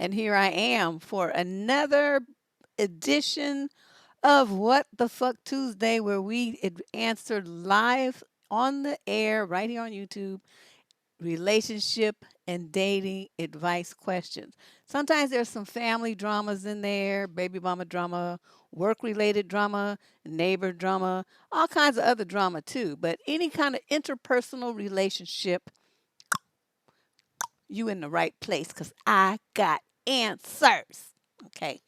And here I am for another edition of What the Fuck Tuesday, where we answered live on the air right here on YouTube relationship and dating advice questions. Sometimes there's some family dramas in there, baby mama drama, work related drama, neighbor drama, all kinds of other drama too. But any kind of interpersonal relationship, you in the right place because I got answers. Okay.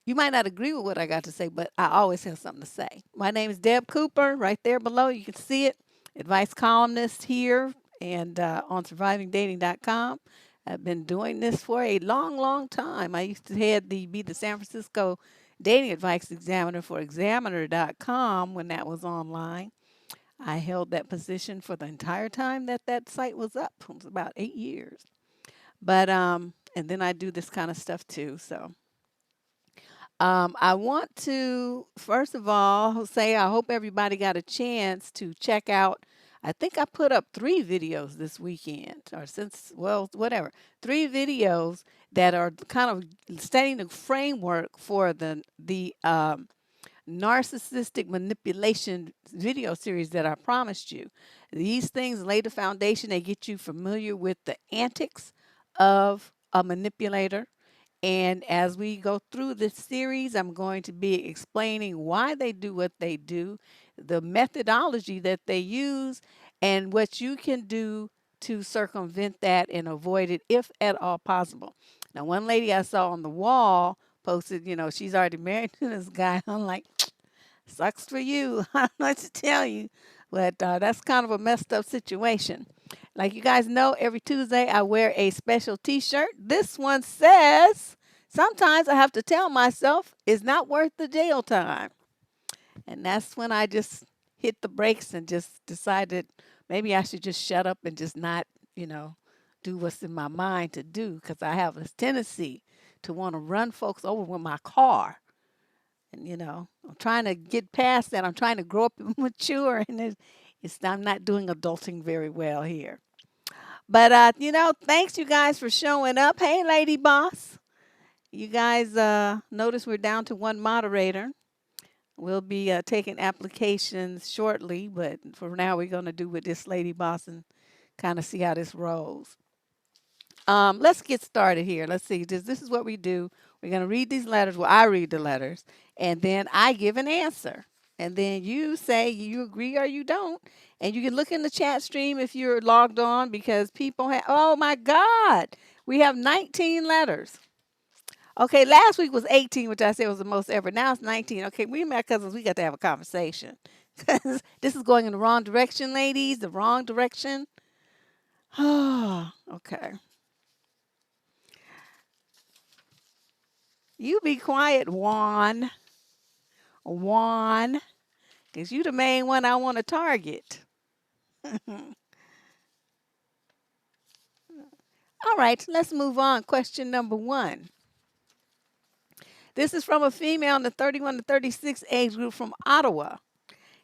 You might not agree with what I got to say, but I always have something to say. My name is Deb Cooper, right there below. You can see it. Advice columnist here and on survivingdating.com. I've been doing this for a long, long time. I used to be the San Francisco dating advice examiner for examiner.com when that was online. I held that position for the entire time that site was up. It was about 8 years. But and then I do this kind of stuff too. So I want to, first of all, say I hope everybody got a chance to check out. I think I put up 3 videos this weekend, or since, well, whatever, 3 videos that are kind of setting the framework for the narcissistic manipulation video series that I promised you. These things lay the foundation. They get you familiar with the antics of a manipulator, and as we go through this series, I'm going to be explaining why they do what they do, the methodology that they use, and what you can do to circumvent that and avoid it if at all possible. Now, one lady I saw on the wall posted, she's already married to this guy. I'm like, sucks for you. I don't know what to tell you, but that's kind of a messed up situation. Like you guys know, every Tuesday I wear a special t shirt. This one says, sometimes I have to tell myself it's not worth the jail time. And that's when I just hit the brakes and just decided maybe I should just shut up and just not, you know, do what's in my mind to do because I have this tendency to want to run folks over with my car. And, I'm trying to get past that. I'm trying to grow up and mature, and I'm not doing adulting very well here. But, thanks you guys for showing up. Hey, Lady Boss. You guys notice we're down to one moderator. We'll be taking applications shortly, but for now, we're going to do with this Lady Boss and kind of see how this rolls. Let's get started here. Let's see. This is what we do. We're going to read these letters. Well, I read the letters, and then I give an answer. And then you say you agree or you don't. And you can look in the chat stream if you're logged on because people have, oh my God, we have 19 letters. Okay, last week was 18, which I said was the most ever. Now it's 19. Okay, we and my cousins, we got to have a conversation. Because this is going in the wrong direction, ladies, the wrong direction. Oh, okay. You be quiet, Juan. Juan. Because you the main one I want to target. All right, let's move on. Question number 1. This is from a female in the 31 to 36 age group from Ottawa.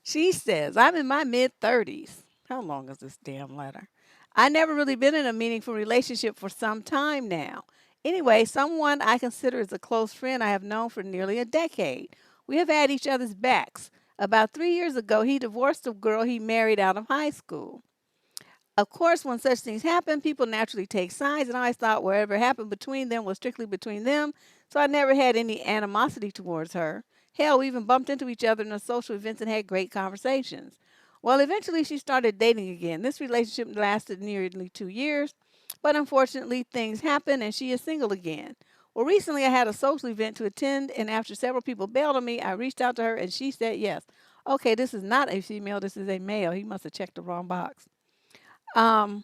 She says, I'm in my mid-30s. How long is this damn letter? I never really been in a meaningful relationship for some time now. Anyway, someone I consider as a close friend I have known for nearly a decade. We have had each other's backs. About 3 years ago, he divorced a girl he married out of high school. Of course, when such things happen, people naturally take sides, and I always thought whatever happened between them was strictly between them, so I never had any animosity towards her. Hell, we even bumped into each other in the social events and had great conversations. Well, eventually she started dating again. This relationship lasted nearly 2 years, but unfortunately things happened and she is single again. Well, recently I had a social event to attend, and after several people bailed on me, I reached out to her and she said yes. Okay, this is not a female, this is a male. He must have checked the wrong box. Um,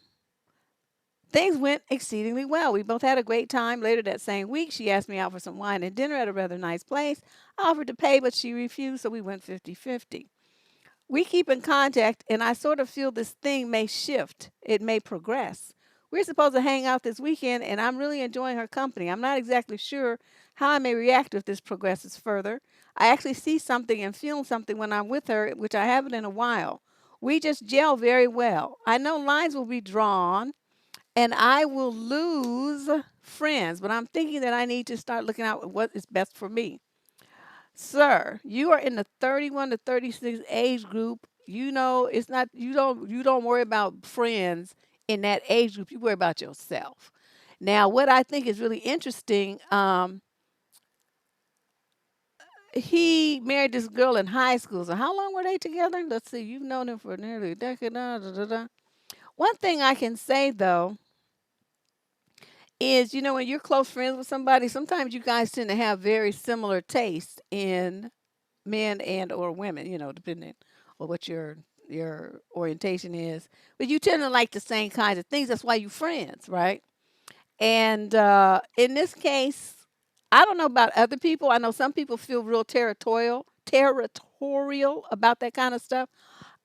Things went exceedingly well. We both had a great time. Later that same week, she asked me out for some wine and dinner at a rather nice place. I offered to pay, but she refused, so we went 50-50. We keep in contact, and I sort of feel this thing may shift. It may progress. We're supposed to hang out this weekend, and I'm really enjoying her company. I'm not exactly sure how I may react if this progresses further. I actually see something and feel something when I'm with her, which I haven't in a while. We just gel very well. I know lines will be drawn and I will lose friends, but I'm thinking that I need to start looking out what is best for me. Sir, you are in the 31 to 36 age group. You know, it's not you don't worry about friends in that age group. You worry about yourself. Now, what I think is really interesting, he married this girl in high school. So how long were they together? Let's see. You've known him for nearly a decade. One thing I can say though is, when you're close friends with somebody, sometimes you guys tend to have very similar tastes in men and or women, depending on what your orientation is. But you tend to like the same kinds of things. That's why you friends, right? And in this case, I don't know about other people. I know some people feel real territorial about that kind of stuff.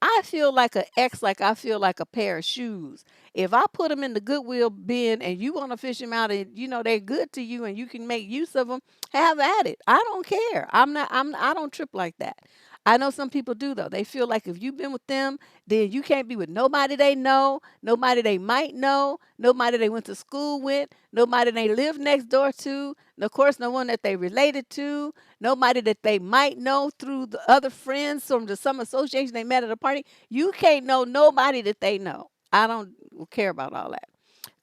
I feel like an ex, like I feel like a pair of shoes. If I put them in the Goodwill bin and you want to fish them out and they're good to you and you can make use of them, have at it. I don't care. I don't trip like that. I know some people do though. They feel like if you've been with them, then you can't be with nobody they know, nobody they might know, nobody they went to school with, nobody they live next door to, and of course no one that they related to, nobody that they might know through the other friends from some association they met at a party. You can't know nobody that they know. I don't care about all that.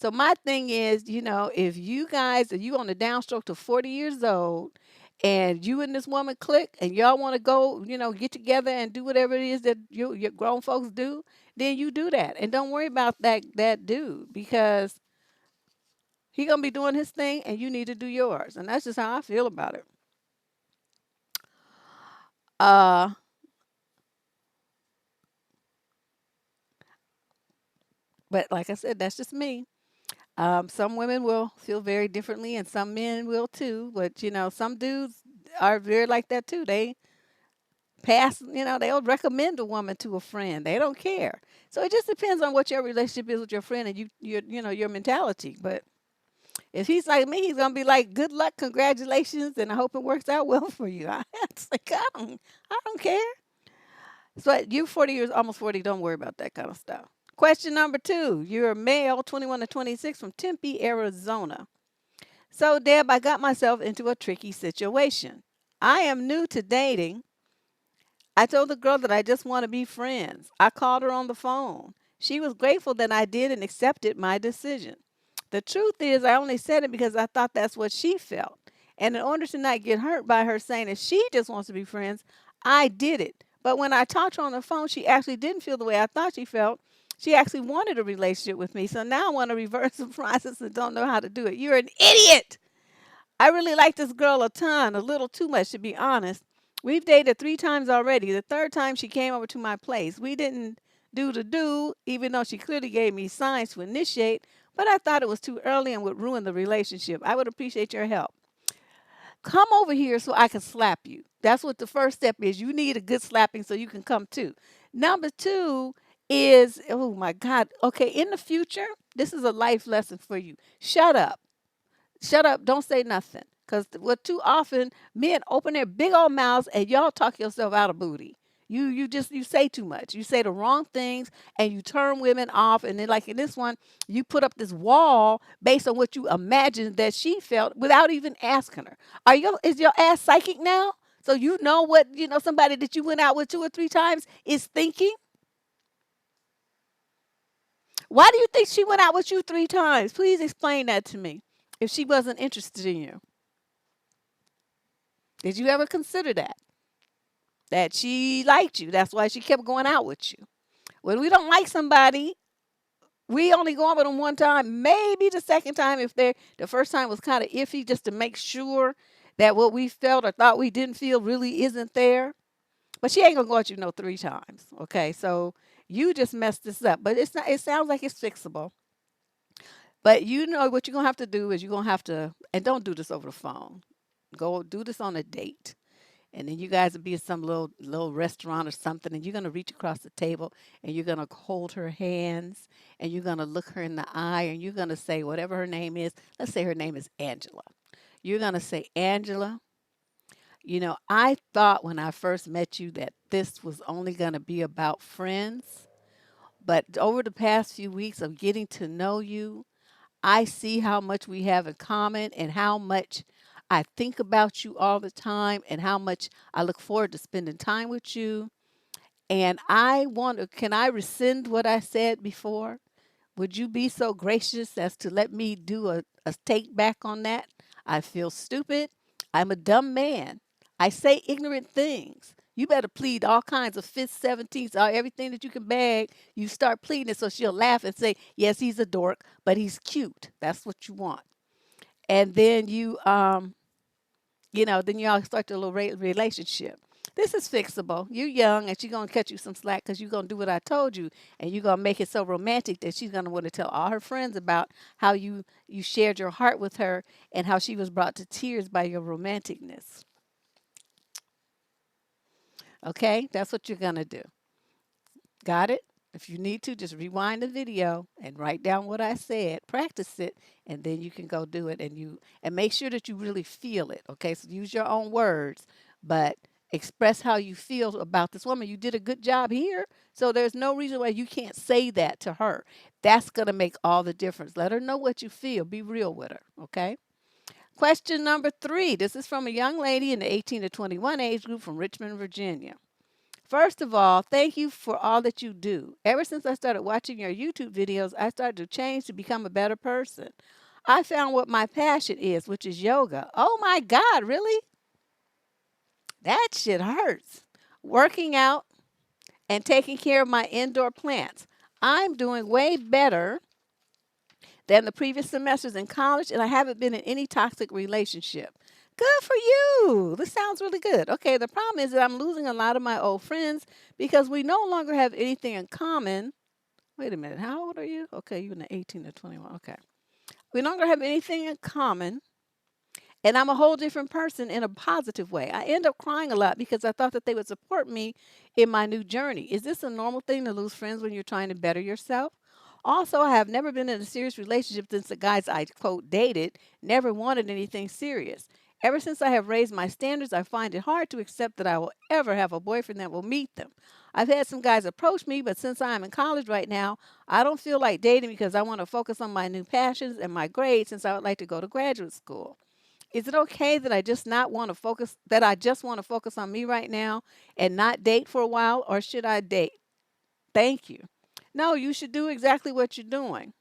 So my thing is, if you guys are you on the downstroke to 40 years old and you and this woman click and y'all want to go, get together and do whatever it is that your grown folks do, then you do that. And don't worry about that dude because he gonna be doing his thing and you need to do yours. And that's just how I feel about it. Uh but like I said, that's just me. Some women will feel very differently, and some men will too. But some dudes are very like that too. They they'll recommend a woman to a friend. They don't care. So it just depends on what your relationship is with your friend and your mentality. But if he's like me, he's gonna be like, "Good luck, congratulations, and I hope it works out well for you." It's like I don't care. So you 40 years, almost 40, don't worry about that kind of stuff. Question number two. You're a male, 21 to 26 from Tempe, Arizona. So, Deb, I got myself into a tricky situation. I am new to dating. I told the girl that I just want to be friends. I called her on the phone. She was grateful that I did and accepted my decision. The truth is, I only said it because I thought that's what she felt. And in order to not get hurt by her saying that she just wants to be friends, I did it. But when I talked to her on the phone, she actually didn't feel the way I thought she felt. She actually wanted a relationship with me. So now I want to reverse the process and don't know how to do it. You're an idiot. I really like this girl a ton, a little too much to be honest. We've dated 3 times already. The third time she came over to my place. We didn't do, even though she clearly gave me signs to initiate, but I thought it was too early and would ruin the relationship. I would appreciate your help. Come over here so I can slap you. That's what the first step is. You need a good slapping so you can come too. Number two is, oh my God, okay, in the future, this is a life lesson for you. Shut up. Shut up. Don't say nothing. Because what too often men open their big old mouths and y'all talk yourself out of booty. You say too much. You say the wrong things and you turn women off. And then like in this one, you put up this wall based on what you imagined that she felt without even asking her. Is your ass psychic now? So you know what, somebody that you went out with 2 or 3 times is thinking? Why do you think she went out with you 3 times? Please explain that to me. If she wasn't interested in you. Did you ever consider that? That she liked you. That's why she kept going out with you. When we don't like somebody, we only go out with them one time, maybe the second time if the first time was kind of iffy, just to make sure that what we felt or thought we didn't feel really isn't there. But she ain't gonna go at you no 3 times. Okay, so you just messed this up. But it's not. It sounds like it's fixable. But what you're gonna have to do is you're gonna have to, and don't do this over the phone. Go do this on a date. And then you guys will be at some little restaurant or something, and you're gonna reach across the table and you're gonna hold her hands and you're gonna look her in the eye and you're gonna say whatever her name is. Let's say her name is Angela. You're gonna say, Angela, I thought when I first met you that this was only gonna be about friends, but over the past few weeks of getting to know you, I see how much we have in common and how much I think about you all the time and how much I look forward to spending time with you. And I want to, can I rescind what I said before? Would you be so gracious as to let me do a take back on that? I feel stupid. I'm a dumb man. I say ignorant things. You better plead all kinds of fifths, seventeenths, everything that you can bag. You start pleading it so she'll laugh and say, yes, he's a dork, but he's cute. That's what you want. And then then y'all start your little relationship. This is fixable. You young, and she's gonna cut you some slack because you're gonna do what I told you, and you're gonna make it so romantic that she's gonna want to tell all her friends about how you shared your heart with her and how she was brought to tears by your romanticness. Okay, that's what you're gonna do. Got it? If you need to, just rewind the video and write down what I said, practice it, and then you can go do it and make sure that you really feel it. Okay, so use your own words, but express how you feel about this woman. You did a good job here, so there's no reason why you can't say that to her. That's gonna make all the difference. Let her know what you feel. Be real with her. Okay. Question number 3. This is from a young lady in the 18 to 21 age group from Richmond, Virginia. First of all, thank you for all that you do. Ever since I started watching your YouTube videos, I started to change to become a better person. I found what my passion is, which is yoga. Oh my God, really? That shit hurts. Working out and taking care of my indoor plants. I'm doing way better than the previous semesters in college, and I haven't been in any toxic relationship. Good for you. This sounds really good. Okay, the problem is that I'm losing a lot of my old friends because we no longer have anything in common. Wait a minute. How old are you? Okay, you're in the 18 to 21. Okay. We no longer have anything in common. And I'm a whole different person in a positive way. I end up crying a lot because I thought that they would support me in my new journey. Is this a normal thing to lose friends when you're trying to better yourself? Also, I have never been in a serious relationship since the guys I quote dated never wanted anything serious. Ever since I have raised my standards, I find it hard to accept that I will ever have a boyfriend that will meet them. I've had some guys approach me, but since I'm in college right now, I don't feel like dating because I want to focus on my new passions and my grades since I would like to go to graduate school. Is it okay that I just want to focus on me right now and not date for a while, or should I date? Thank you. No, you should do exactly what you're doing.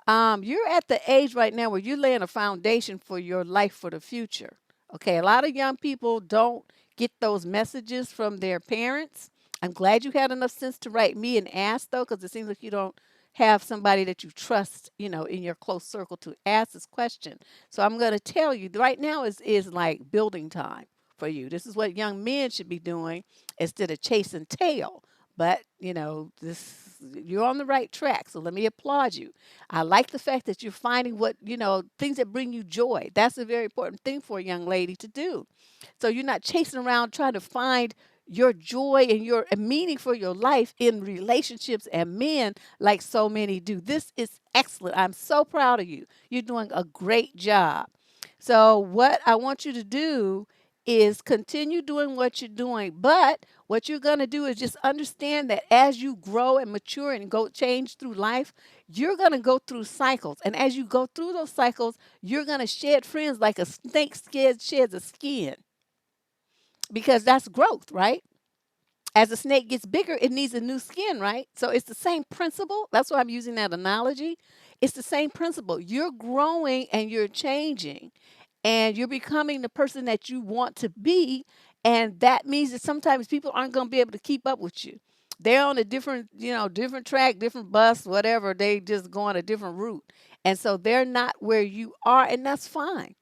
You're at the age right now where you're laying a foundation for your life for the future. Okay, a lot of young people don't get those messages from their parents. I'm glad you had enough sense to write me and ask though, because it seems like you don't have somebody that you trust, in your close circle to ask this question. So I'm going to tell you right now is like building time for you. This is what young men should be doing instead of chasing tail. But this you're on the right track. So let me applaud you. I like the fact that you're finding things that bring you joy. That's a very important thing for a young lady to do. So you're not chasing around trying to find your joy and your meaning for your life in relationships and men like so many do. This is excellent. I'm so proud of you. You're doing a great job. So what I want you to do is continue doing what you're doing, but what you're going to do is just understand that as you grow and mature and go change through life, you're going to go through cycles. And as you go through those cycles, you're going to shed friends like a snake sheds a skin because that's growth, right? As a snake gets bigger, it needs a new skin, right? So it's the same principle. That's why I'm using that analogy. It's the same principle. You're growing and you're changing and you're becoming the person that you want to be. And that means that sometimes people aren't going to be able to keep up with you. They're on a different track, different bus, whatever. They just go on a different route. And so they're not where you are, and that's fine.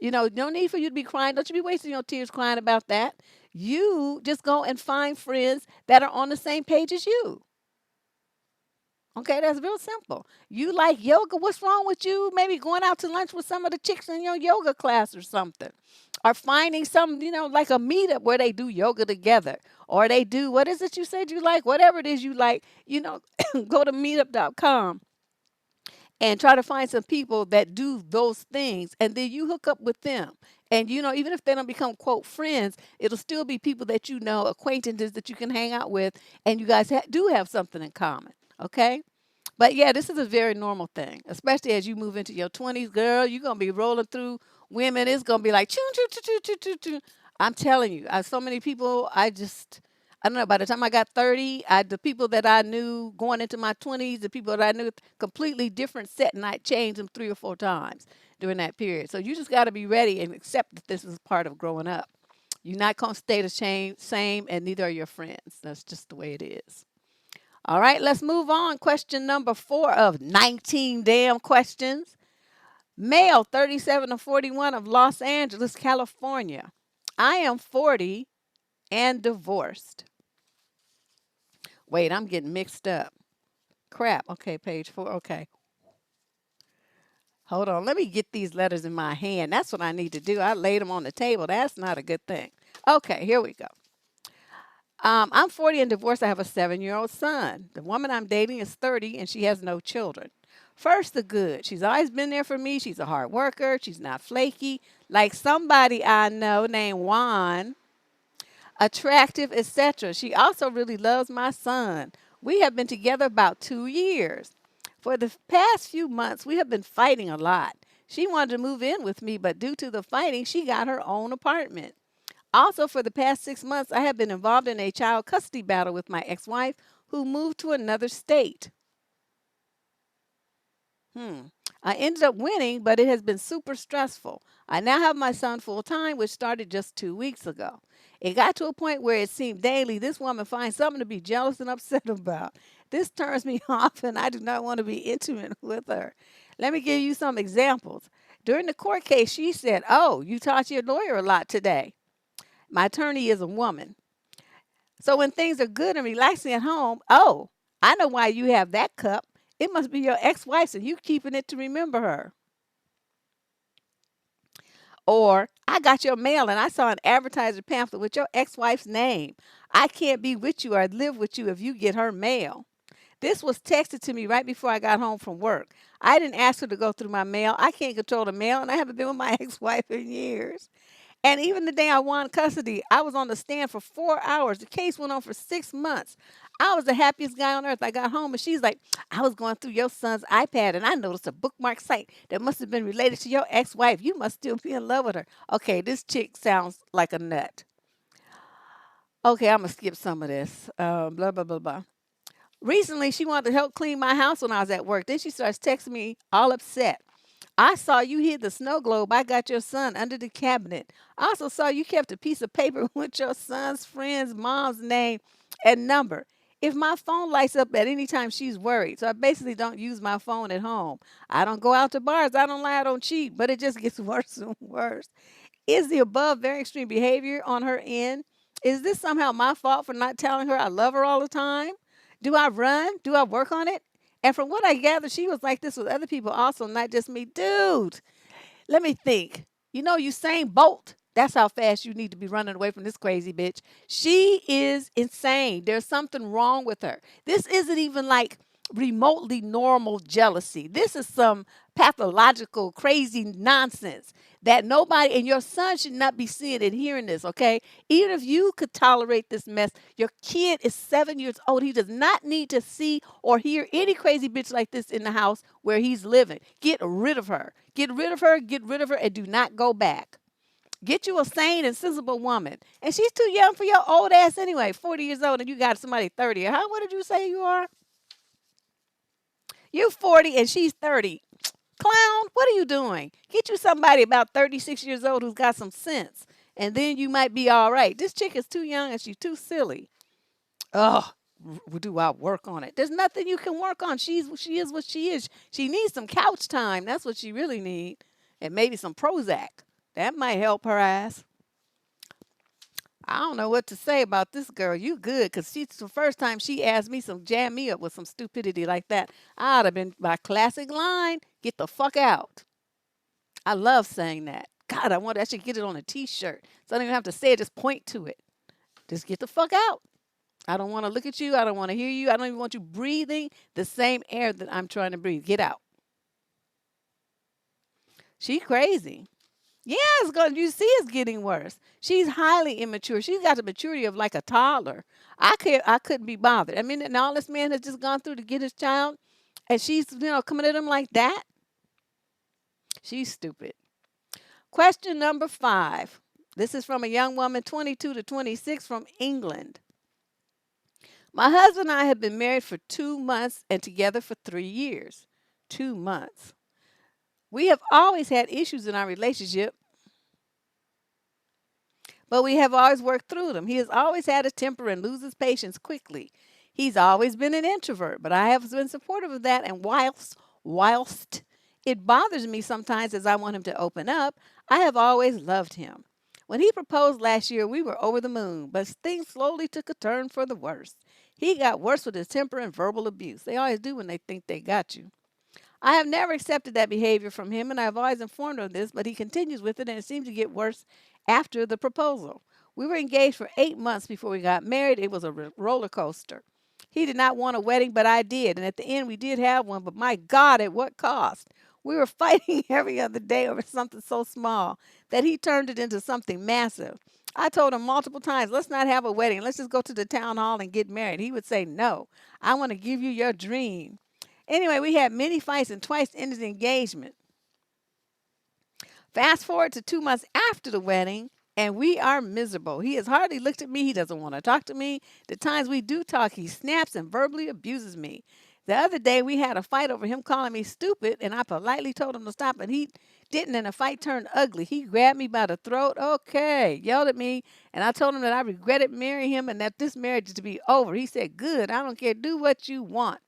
No need for you to be crying. Don't you be wasting your tears crying about that. You just go and find friends that are on the same page as you. Okay, that's real simple. You like yoga. What's wrong with you? Maybe going out to lunch with some of the chicks in your yoga class or something. Or finding some, like a meetup where they do yoga together. Or they do, what is it you said you like? Whatever it is you like, go to meetup.com and try to find some people that do those things and then you hook up with them. And even if they don't become quote friends, it'll still be people that acquaintances that you can hang out with, and you guys do have something in common. Okay? But yeah, this is a very normal thing, especially as you move into your 20s, girl. You're gonna be rolling through women. It's gonna be like choo choo choo choo choo choo choo. I'm telling you, so many people. I don't know. By the time I got 30, the people that I knew going into my 20s, the people that I knew, completely different set, and I changed them 3 or 4 times during that period. So you just got to be ready and accept that this is part of growing up. You're not gonna stay the same, and neither are your friends. That's just the way it is. All right, let's move on. Question number 4 of 19 damn questions. Male, 37 to 41 of Los Angeles, California. I am 40 and divorced. Wait, I'm getting mixed up. Crap. Okay, page 4. Okay. Hold on. Let me get these letters in my hand. That's what I need to do. I laid them on the table. That's not a good thing. Okay, here we go. I'm 40 and divorced. I have a 7-year-old son. The woman I'm dating is 30 and she has no children. First, the good. She's always been there for me. She's a hard worker. She's not flaky. Like somebody I know named Juan, attractive, etc. She also really loves my son. We have been together about 2 years. For the past few months, we have been fighting a lot. She wanted to move in with me, but due to the fighting, she got her own apartment. Also, for the past 6 months, I have been involved in a child custody battle with my ex wife who moved to another state. Hmm. I ended up winning, but it has been super stressful. I now have my son full time, which started just 2 weeks ago. It got to a point where it seemed daily this woman finds something to be jealous and upset about. This turns me off, and I do not want to be intimate with her. Let me give you some examples. During the court case, she said, "Oh, you taught your lawyer a lot today." My attorney is a woman. So when things are good and relaxing at home, "Oh, I know why you have that cup. It must be your ex-wife's and you keeping it to remember her." Or, "I got your mail and I saw an advertiser pamphlet with your ex-wife's name. I can't be with you or live with you if you get her mail. This was texted to me right before I got home from work. I didn't ask her to go through my mail. I can't control the mail and I haven't been with my ex-wife in years." And even the day I won custody, I was on the stand for 4 hours. The case went on for 6 months. I was the happiest guy on earth. I got home and she's like, "I was going through your son's iPad and I noticed a bookmark site that must have been related to your ex wife. You must still be in love with her." Okay, this chick sounds like a nut. Okay, I'm going to skip some of this. Blah, blah, blah, blah. Recently, she wanted to help clean my house when I was at work. Then she starts texting me all upset. "I saw you hid the snow globe I got your son under the cabinet. I also saw you kept a piece of paper with your son's friend's mom's name and number. If my phone lights up at any time, she's worried. So I basically don't use my phone at home. I don't go out to bars. I don't lie. I don't cheat. But it just gets worse and worse. Is the above very extreme behavior on her end? Is this somehow my fault for not telling her I love her all the time? Do I run? Do I work on it?" And from what I gather, she was like this with other people also, not just me. Dude, let me think. Usain Bolt. That's how fast you need to be running away from this crazy bitch. She is insane. There's something wrong with her. This isn't even like remotely normal jealousy. This is some pathological, crazy nonsense that nobody, and your son should not be seeing and hearing this, okay? Even if you could tolerate this mess, your kid is 7 years old. He does not need to see or hear any crazy bitch like this in the house where he's living. Get rid of her. Get rid of her, get rid of her, and do not go back. Get you a sane and sensible woman. And she's too young for your old ass anyway, 40 years old, and you got somebody 30. How, what did you say you are? You 40 and she's 30. Clown, what are you doing? Get you somebody about 36 years old who's got some sense, and then you might be all right. This chick is too young and she's too silly. Oh, do I work on it? There's nothing you can work on. She is what she is. She needs some couch time. That's what she really needs. And maybe some Prozac. That might help her ass. I don't know what to say about this girl. You good, because she's the first time she asked me some jam me up with some stupidity like that. I'd have been my classic line, "Get the fuck out." I love saying that. God, I should get it on a t-shirt. So I don't even have to say it, just point to it. Just get the fuck out. I don't want to look at you. I don't want to hear you. I don't even want you breathing the same air that I'm trying to breathe. Get out. She crazy. Yeah, you see it's getting worse. She's highly immature. She's got the maturity of like a toddler. I couldn't be bothered. I mean, and all this man has just gone through to get his child. And she's, coming at him like that. She's stupid. Question number 5. This is from a young woman, 22 to 26, from England. My husband and I have been married for 2 months and together for 3 years. 2 months. We have always had issues in our relationship, but we have always worked through them. He has always had a temper and loses patience quickly. He's always been an introvert, but I have been supportive of that. And whilst it bothers me sometimes as I want him to open up, I have always loved him. When he proposed last year, we were over the moon, but things slowly took a turn for the worse. He got worse with his temper and verbal abuse. They always do when they think they got you. I have never accepted that behavior from him, and I have always informed him of this, but he continues with it, and it seems to get worse after the proposal. We were engaged for 8 months before we got married. It was a roller coaster. He did not want a wedding, but I did, and at the end we did have one, but my God, at what cost? We were fighting every other day over something so small that he turned it into something massive. I told him multiple times, let's not have a wedding. Let's just go to the town hall and get married. He would say, no, I want to give you your dream. Anyway, we had many fights and twice ended the engagement. Fast forward to 2 months after the wedding, and we are miserable. He has hardly looked at me. He doesn't want to talk to me. The times we do talk, he snaps and verbally abuses me. The other day, we had a fight over him calling me stupid, and I politely told him to stop, and he didn't, and the fight turned ugly. He grabbed me by the throat, okay, yelled at me, and I told him that I regretted marrying him and that this marriage is to be over. He said, good, I don't care, do what you want.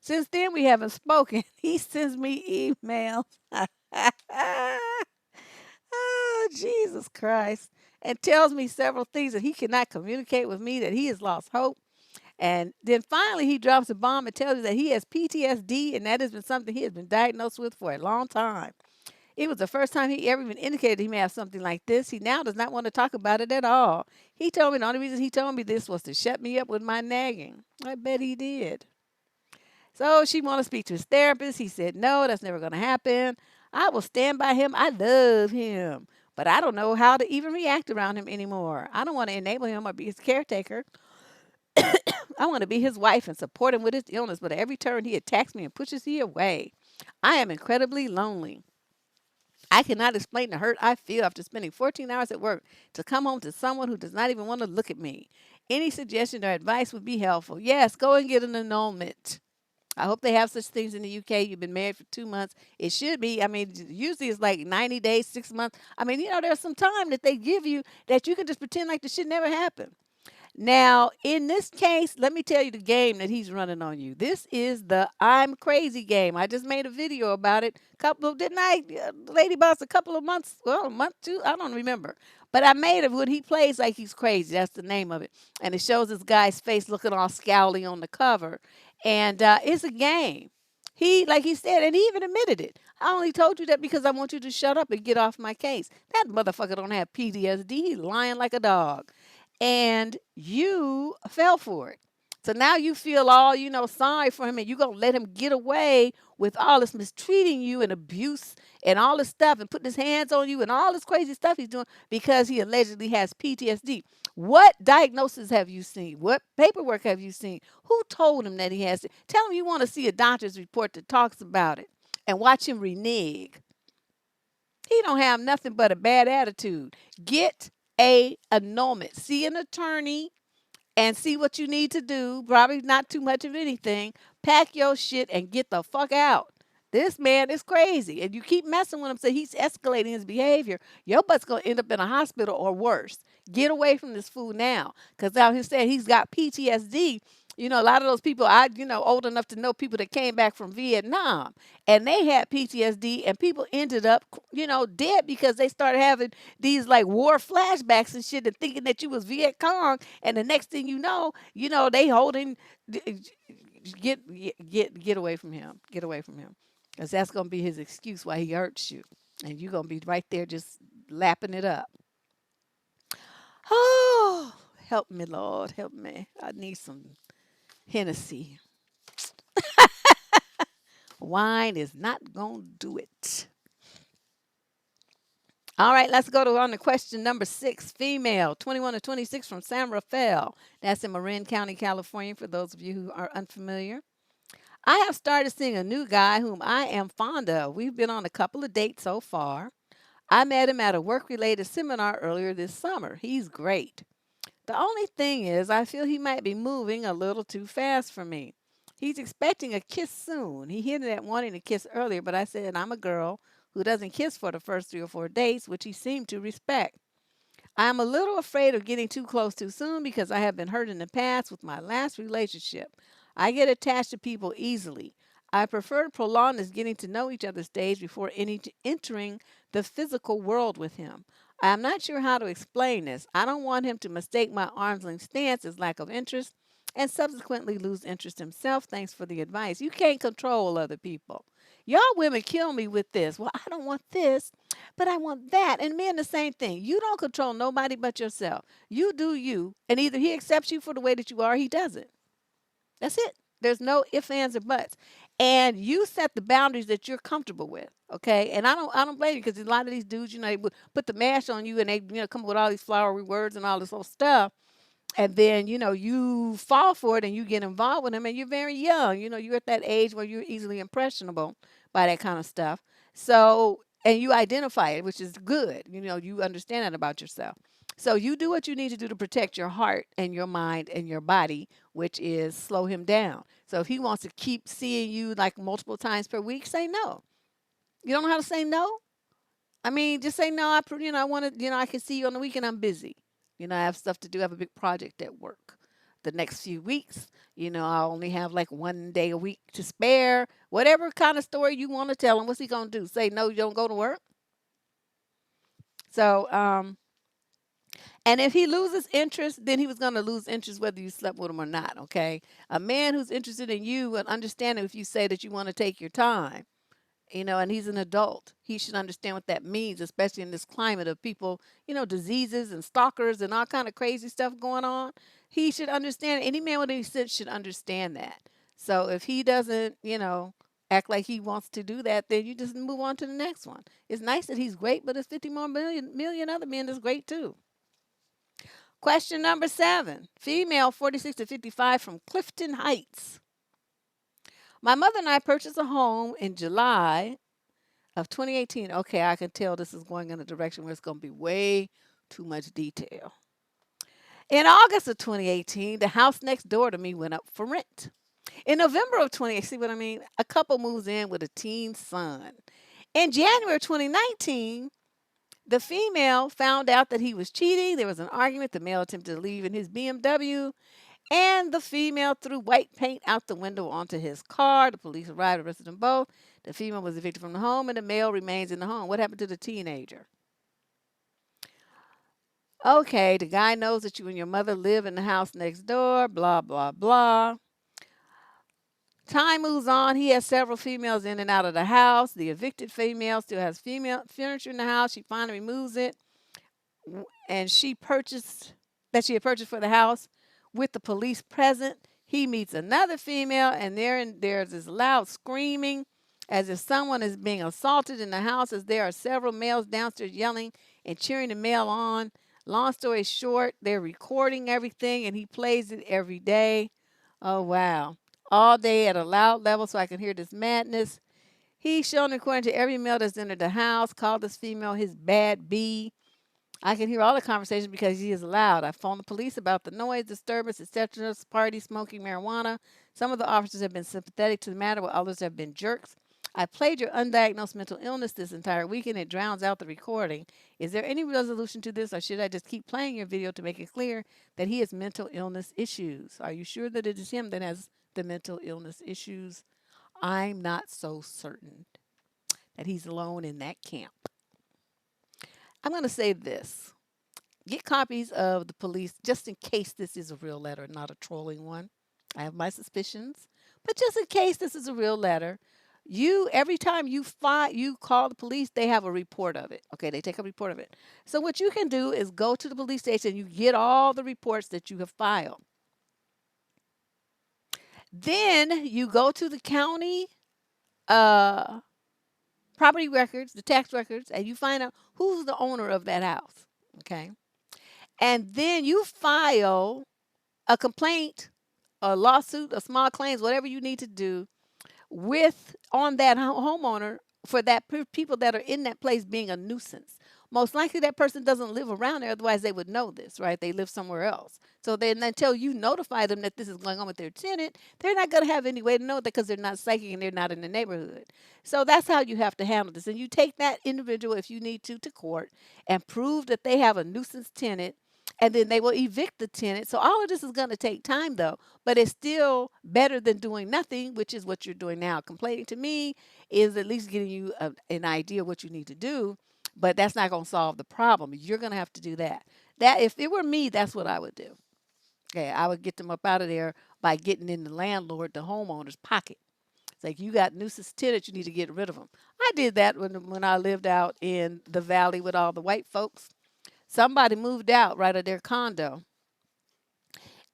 Since then, we haven't spoken. He sends me emails. Oh, Jesus Christ. And tells me several things that he cannot communicate with me, that he has lost hope. And then finally, he drops a bomb and tells me that he has PTSD, and that has been something he has been diagnosed with for a long time. It was the first time he ever even indicated he may have something like this. He now does not want to talk about it at all. He told me the only reason he told me this was to shut me up with my nagging. I bet he did. So she wanted to speak to his therapist. He said, no, that's never going to happen. I will stand by him. I love him. But I don't know how to even react around him anymore. I don't want to enable him or be his caretaker. I want to be his wife and support him with his illness. But at every turn, he attacks me and pushes me away. I am incredibly lonely. I cannot explain the hurt I feel after spending 14 hours at work to come home to someone who does not even want to look at me. Any suggestion or advice would be helpful. Yes, go and get an annulment. I hope they have such things in the UK. You've been married for 2 months. It should be. I mean, usually it's like 90 days, 6 months. I mean, there's some time that they give you that you can just pretend like the shit never happened. Now, in this case, let me tell you the game that he's running on you. This is the I'm crazy game. I just made a video about it. Didn't I, Lady Boss, a couple of months, well, a month, two, I don't remember. But I made it when he plays like he's crazy. That's the name of it. And it shows this guy's face looking all scowly on the cover. And it's a game. Like he said, and he even admitted it. I only told you that because I want you to shut up and get off my case. That motherfucker don't have PTSD. He's lying like a dog, and you fell for it. So now you feel all, sorry for him, and you're going to let him get away with all this mistreating you and abuse and all this stuff and putting his hands on you and all this crazy stuff he's doing because he allegedly has PTSD. What diagnosis have you seen? What paperwork have you seen? Who told him that he has it? Tell him you want to see a doctor's report that talks about it and watch him renege. He don't have nothing but a bad attitude. Get a annulment. See an attorney and see what you need to do. Probably not too much of anything. Pack your shit and get the fuck out. This man is crazy. And you keep messing with him, so he's escalating his behavior. Your butt's going to end up in a hospital or worse. Get away from this fool now. Because now he said he's got PTSD. A lot of those people, old enough to know people that came back from Vietnam and they had PTSD, and people ended up, dead because they started having these like war flashbacks and shit and thinking that you was Viet Cong. And the next thing they holding, get away from him. Get away from him. Because that's going to be his excuse why he hurts you. And you're going to be right there just lapping it up. Oh, help me, Lord. Help me. I need some Hennessy. Wine is not going to do it. All right, let's go on to question number 6. Female, 21 to 26 from San Rafael. That's in Marin County, California, for those of you who are unfamiliar. I have started seeing a new guy whom I am fond of. We've been on a couple of dates so far. I met him at a work related seminar earlier this summer. He's great. The only thing is, I feel he might be moving a little too fast for me. He's expecting a kiss soon. He hinted at wanting to kiss earlier, but I said I'm a girl who doesn't kiss for the first 3 or 4 dates, which he seemed to respect. I'm a little afraid of getting too close too soon because I have been hurt in the past with my last relationship. I get attached to people easily. I prefer to prolong this getting to know each other stage before entering the physical world with him. I am not sure how to explain this. I don't want him to mistake my arm's length stance as lack of interest and subsequently lose interest himself. Thanks for the advice. You can't control other people. Y'all women kill me with this. Well, I don't want this, but I want that. And men, the same thing. You don't control nobody but yourself. You do you, and either he accepts you for the way that you are, or he doesn't. That's it. There's no ifs, ands, or buts. And you set the boundaries that you're comfortable with. Okay. And I don't blame you because a lot of these dudes, they would put the mash on you and they, come up with all these flowery words and all this whole stuff. And then, you fall for it and you get involved with them and you're very young. You're at that age where you're easily impressionable by that kind of stuff. So, and you identify it, which is good. You understand that about yourself. So you do what you need to do to protect your heart and your mind and your body, which is slow him down. So if he wants to keep seeing you like multiple times per week, say no. You don't know how to say no? I mean, just say no. I want to. I can see you on the weekend. I'm busy. I have stuff to do. I have a big project at work. The next few weeks, I only have like 1 day a week to spare. Whatever kind of story you want to tell him, what's he gonna do? Say no, you don't go to work. So, and if he loses interest, then he was gonna lose interest whether you slept with him or not. Okay, a man who's interested in you will understand if you say that you want to take your time. And he's an adult. He should understand what that means, especially in this climate of people, diseases and stalkers and all kind of crazy stuff going on. He should understand. Any man with any sense should understand that. So if he doesn't, act like he wants to do that, then you just move on to the next one. It's nice that he's great, but there's 50 more million other men that's great too. Question number 7. Female 46 to 55 from Clifton Heights. My mother and I purchased a home in July of 2018. Okay, I can tell this is going in a direction where it's going to be way too much detail. In August of 2018, the house next door to me went up for rent. In November of 2018, see what I mean? A couple moves in with a teen son. In January 2019, the female found out that he was cheating. There was an argument. The male attempted to leave in his BMW, and the female threw white paint out the window onto his car. The police arrived and arrested them both. The female was evicted from the home, and the male remains in the home. What happened to the teenager? Okay, the guy knows that you and your mother live in the house next door, blah, blah, blah. Time moves on. He has several females in and out of the house. The evicted female still has female furniture in the house. She finally removes it, and she had purchased for the house with the police present. He meets another female, and there's this loud screaming as if someone is being assaulted in the house, as there are several males downstairs yelling and cheering the male on. Long story short, they're recording everything, and he plays it every day. Oh, wow. All day at a loud level so I can hear this madness. He's shown recording to every male that's entered the house, called this female his bad bee. I can hear all the conversations because he is loud. I phoned the police about the noise, disturbance, etc., party, smoking marijuana. Some of the officers have been sympathetic to the matter, while others have been jerks. I played your undiagnosed mental illness this entire weekend. It drowns out the recording. Is there any resolution to this, or should I just keep playing your video to make it clear that he has mental illness issues? Are you sure that it is him that has the mental illness issues? I'm not so certain that he's alone in that camp. I'm going to say this. Get copies of the police just in case this is a real letter, not a trolling one. I have my suspicions, but just in case this is a real letter, every time you call the police, they have a report of it. Okay, they take a report of it. So what you can do is go to the police station, you get all the reports that you have filed. Then you go to the county uh, property records, the tax records, and you find out who's the owner of that house. Okay. And then you file a complaint, a lawsuit, a small claims, whatever you need to do with on that homeowner for that people that are in that place being a nuisance. Most likely that person doesn't live around there, otherwise they would know this, right? They live somewhere else. So then until you notify them that this is going on with their tenant, they're not going to have any way to know that because they're not psychic and they're not in the neighborhood. So that's how you have to handle this. And you take that individual, if you need to court and prove that they have a nuisance tenant, and then they will evict the tenant. So all of this is going to take time though, but it's still better than doing nothing, which is what you're doing now. Complaining to me is at least getting you an idea of what you need to do, but that's not going to solve the problem. You're going to have to do that. That if it were me, that's what I would do. Okay, I would get them up out of there by getting in the landlord, the homeowner's pocket. It's like you got nuisance tenants, you need to get rid of them. I did that when I lived out in the valley with all the white folks. Somebody moved out right of their condo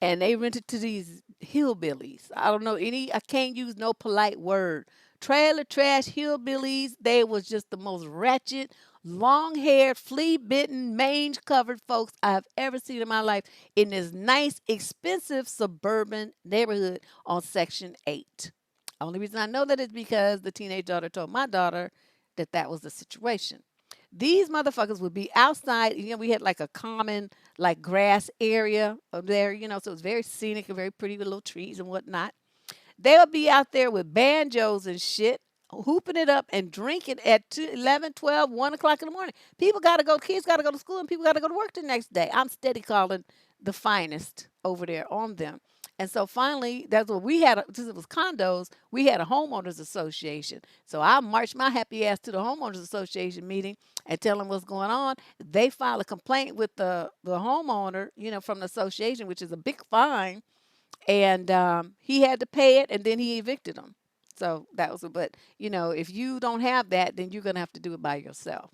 and they rented to these hillbillies. I don't know any, I can't use no polite word. Trailer trash hillbillies. They was just the most wretched, long-haired, flea-bitten, mange-covered folks I've ever seen in my life in this nice, expensive suburban neighborhood on Section 8. Only reason I know that is because the teenage daughter told my daughter that that was the situation. These motherfuckers would be outside. We had like a common like grass area up there, so it's very scenic and very pretty with little trees and whatnot. They'll be out there with banjos and shit, hooping it up and drinking at 2, 11, 12, 1 o'clock in the morning. People got to go, kids got to go to school, and people got to go to work the next day. I'm steady calling the finest over there on them. And so finally, that's what we had. Since it was condos, we had a homeowners association. So I marched my happy ass to the homeowners association meeting and tell them what's going on. They filed a complaint with the homeowner, from the association, which is a big fine, and he had to pay it, and then he evicted them. So that was but if you don't have that, then you're gonna have to do it by yourself.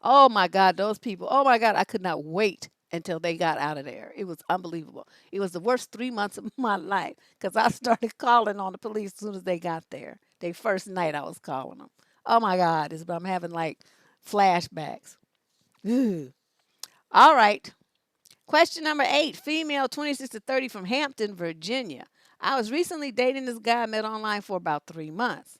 Oh my God, those people! Oh my God, I could not wait until they got out of there. It was unbelievable. It was the worst 3 months of my life because I started calling on the police as soon as they got there. Their first night, I was calling them. Oh my God, I'm having like flashbacks. Ugh. All right. Question number 8, female 26 to 30 from Hampton, Virginia. I was recently dating this guy I met online for about 3 months.